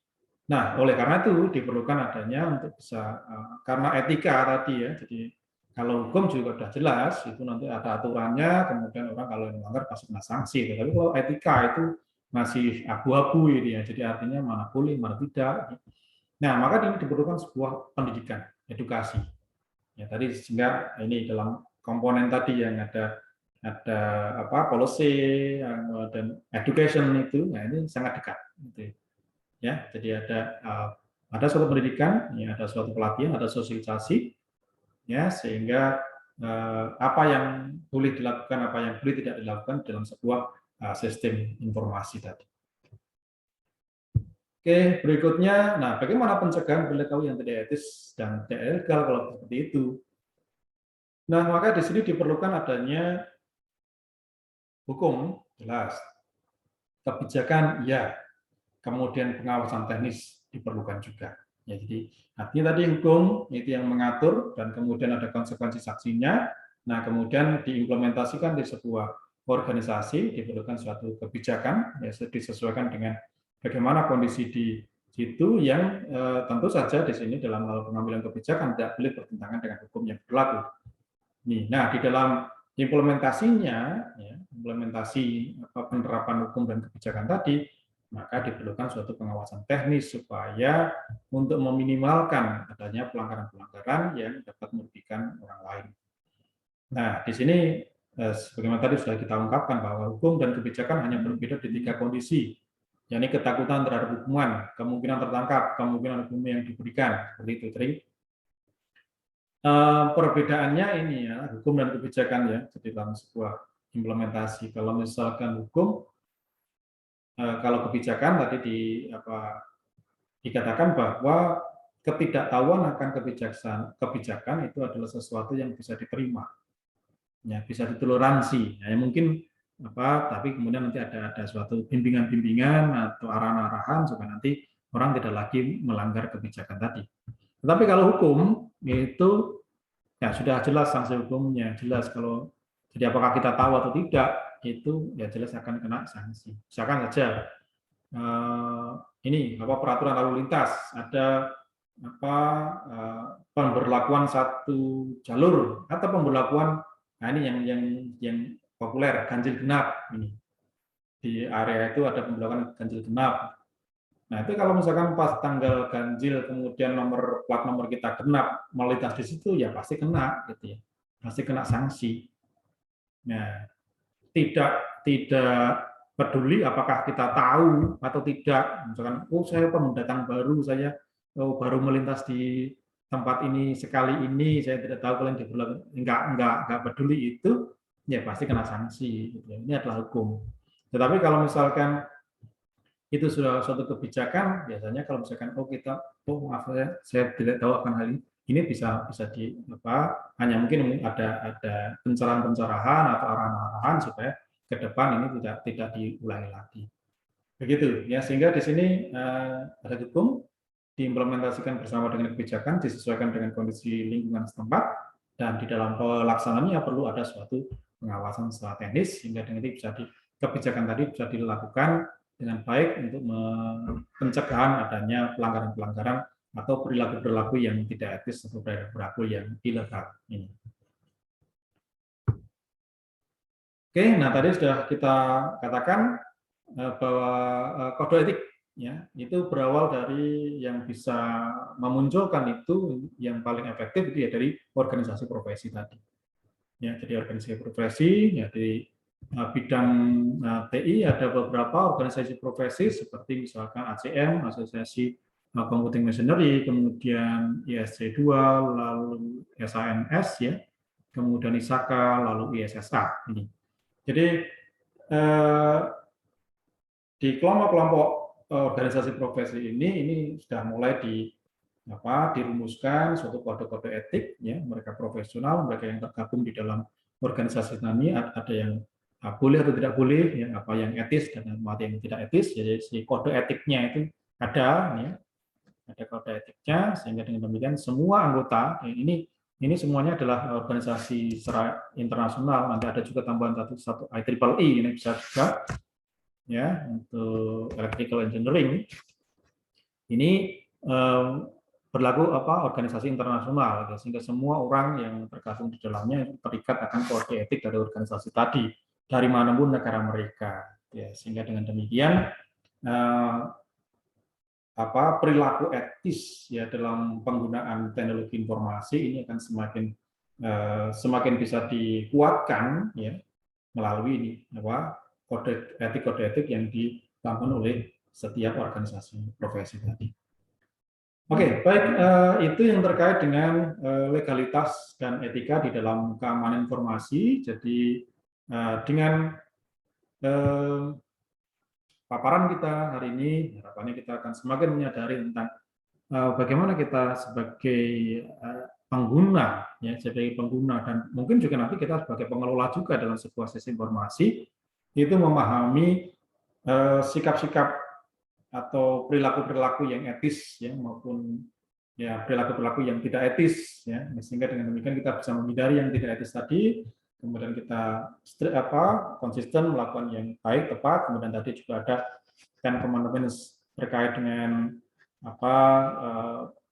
Nah, oleh karena itu diperlukan adanya untuk bisa karena etika tadi ya. Jadi kalau hukum juga sudah jelas, itu nanti ada aturannya, kemudian orang kalau melanggar pasti kena sanksi. Tapi kalau etika itu masih abu-abu ini ya. Jadi artinya mana boleh, mana tidak. Nah, maka ini diperlukan sebuah pendidikan, edukasi. Ya, tadi sehingga ini dalam komponen tadi yang ada policy dan education itu, nah ini sangat dekat. Gitu. Ya, jadi ada suatu pendidikan, ya, ada suatu pelatihan, ada sosialisasi, ya, sehingga apa yang boleh dilakukan, apa yang boleh tidak dilakukan dalam sebuah sistem informasi tadi. Oke, berikutnya, nah bagaimana pencegahan perilaku yang tidak etis dan tidak legal kalau seperti itu? Nah, maka di sini diperlukan adanya hukum, jelas. Kebijakan, ya. Kemudian pengawasan teknis diperlukan juga. Ya, jadi artinya tadi hukum itu yang mengatur dan kemudian ada konsekuensi sanksinya. Nah, kemudian diimplementasikan di sebuah organisasi, diperlukan suatu kebijakan, ya, disesuaikan dengan bagaimana kondisi di situ yang tentu saja di sini dalam hal pengambilan kebijakan tidak boleh bertentangan dengan hukum yang berlaku. Nah, di dalam implementasinya, ya, implementasi penerapan hukum dan kebijakan tadi, maka diperlukan suatu pengawasan teknis supaya untuk meminimalkan adanya pelanggaran-pelanggaran yang dapat merugikan orang lain. Nah, di sini sebagaimana tadi sudah kita ungkapkan bahwa hukum dan kebijakan hanya berbeda di 3 kondisi. yakni ketakutan terhadap hukuman, kemungkinan tertangkap, kemungkinan hukum yang diberikan, seperti itu. Jadi perbedaannya ini ya, hukum dan kebijakan ya, jadi dalam sebuah implementasi. Kalau misalkan hukum, kalau kebijakan tadi dikatakan bahwa ketidaktahuan akan kebijakan itu adalah sesuatu yang bisa diterima, ya bisa ditoleransi. Ya, mungkin tapi kemudian nanti ada suatu bimbingan-bimbingan atau arahan-arahan supaya nanti orang tidak lagi melanggar kebijakan tadi. Tetapi kalau hukum itu ya sudah jelas sanksi hukumnya, jelas kalau jadi apakah kita tahu atau tidak itu ya jelas akan kena sanksi. Misalkan saja ini peraturan lalu lintas, ada pemberlakuan satu jalur atau pemberlakuan, nah ini yang populer, ganjil genap. Ini di area itu ada pemberlakuan ganjil genap. Nah itu kalau misalkan pas tanggal ganjil kemudian plat nomor kita genap melintas di situ ya pasti kena gitu ya, pasti kena sanksi. Nah tidak peduli apakah kita tahu atau tidak, misalkan saya pendatang baru, saya baru melintas di tempat ini sekali ini, saya tidak tahu kalian diberlakukan, enggak peduli itu, ya pasti kena sanksi. Gitu. Ini adalah hukum. Tetapi kalau misalkan itu sudah suatu kebijakan, biasanya kalau misalkan maaf saya tidak tahu akan hal ini bisa di hanya mungkin ada pencerahan atau arahan-arahan supaya ke depan ini tidak diulangi lagi. Begitu ya, sehingga di sini ada hukum diimplementasikan bersama dengan kebijakan, disesuaikan dengan kondisi lingkungan setempat, dan di dalam pelaksanaannya perlu ada suatu pengawasan secara teknis sehingga dengan itu kebijakan tadi bisa dilakukan dengan baik untuk pencegahan adanya pelanggaran-pelanggaran atau perilaku-perilaku yang tidak etis atau perilaku yang ilegal ini. Oke, nah tadi sudah kita katakan bahwa kode etik ya itu berawal dari yang bisa memunculkan itu yang paling efektif itu ya dari organisasi profesi tadi. Ya, jadi organisasi profesi ya di bidang TI ada beberapa organisasi profesi seperti misalkan ACM, Asosiasi Computing Machinery, kemudian ISC2, lalu SANS ya, kemudian ISAKA, lalu ISSA ini. Jadi di kelompok-kelompok organisasi profesi ini sudah mulai dirumuskan suatu kode-kode etik ya, mereka profesional, mereka yang tergabung di dalam organisasi tani, ada yang boleh atau tidak boleh ya, apa yang etis dan apa yang tidak etis. Jadi si kode etiknya itu ada ya, ada kode etiknya, sehingga dengan demikian semua anggota ini semuanya adalah organisasi secara internasional. Nanti ada juga tambahan satu IEEE ini bisa juga ya untuk electrical engineering ini berlaku organisasi internasional, sehingga semua orang yang tergabung di dalamnya terikat akan kode etik dari organisasi tadi dari manapun negara mereka, ya, sehingga dengan demikian perilaku etis ya dalam penggunaan teknologi informasi ini akan semakin bisa dikuatkan ya melalui ini kode etik yang dibangun oleh setiap organisasi profesi tadi. Oke, baik, itu yang terkait dengan legalitas dan etika di dalam keamanan informasi. Jadi dengan paparan kita hari ini, harapannya kita akan semakin menyadari tentang bagaimana kita sebagai pengguna, ya, sebagai pengguna dan mungkin juga nanti kita sebagai pengelola juga dalam sebuah sistem informasi itu memahami sikap-sikap atau perilaku-perilaku yang etis ya maupun ya perilaku-perilaku yang tidak etis ya, sehingga dengan demikian kita bisa menghindari yang tidak etis tadi, kemudian kita konsisten melakukan yang baik tepat, kemudian tadi juga ada kan komitmen terkait dengan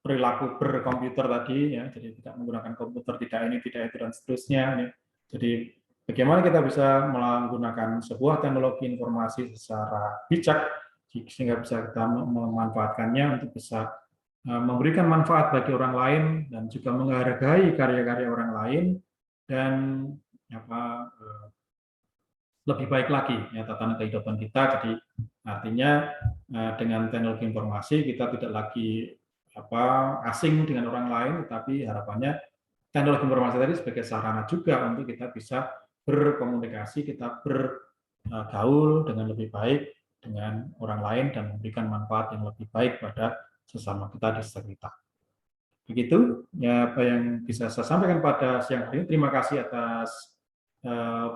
perilaku berkomputer tadi ya, jadi tidak menggunakan komputer tidak itu dan seterusnya ya. Jadi bagaimana kita bisa menggunakan sebuah teknologi informasi secara bijak sehingga bisa kita memanfaatkannya untuk bisa memberikan manfaat bagi orang lain dan juga menghargai karya-karya orang lain dan lebih baik lagi ya tatanan kehidupan kita. Jadi Artinya dengan teknologi informasi kita tidak lagi asing dengan orang lain, tetapi harapannya teknologi informasi tadi sebagai sarana juga untuk kita bisa berkomunikasi, kita bergaul dengan lebih baik dengan orang lain dan memberikan manfaat yang lebih baik pada sesama kita di sekitar kita. Begitu ya apa yang bisa saya sampaikan pada siang hari ini. Terima kasih atas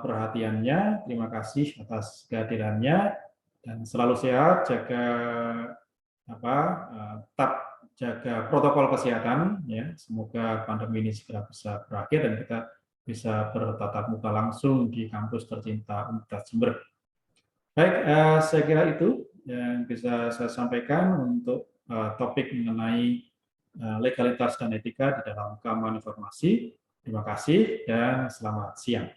perhatiannya, terima kasih atas kehadirannya, dan selalu sehat, tetap jaga protokol kesehatan, ya. Semoga pandemi ini segera bisa berakhir dan kita bisa bertatap muka langsung di kampus tercinta Universitas Jember. Baik, saya kira itu yang bisa saya sampaikan untuk topik mengenai legalitas dan etika di dalam keamanan informasi. Terima kasih dan selamat siang.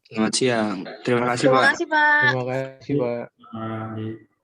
Selamat siang. Terima kasih, Terima Pak. kasih, Pak. Terima kasih, Pak.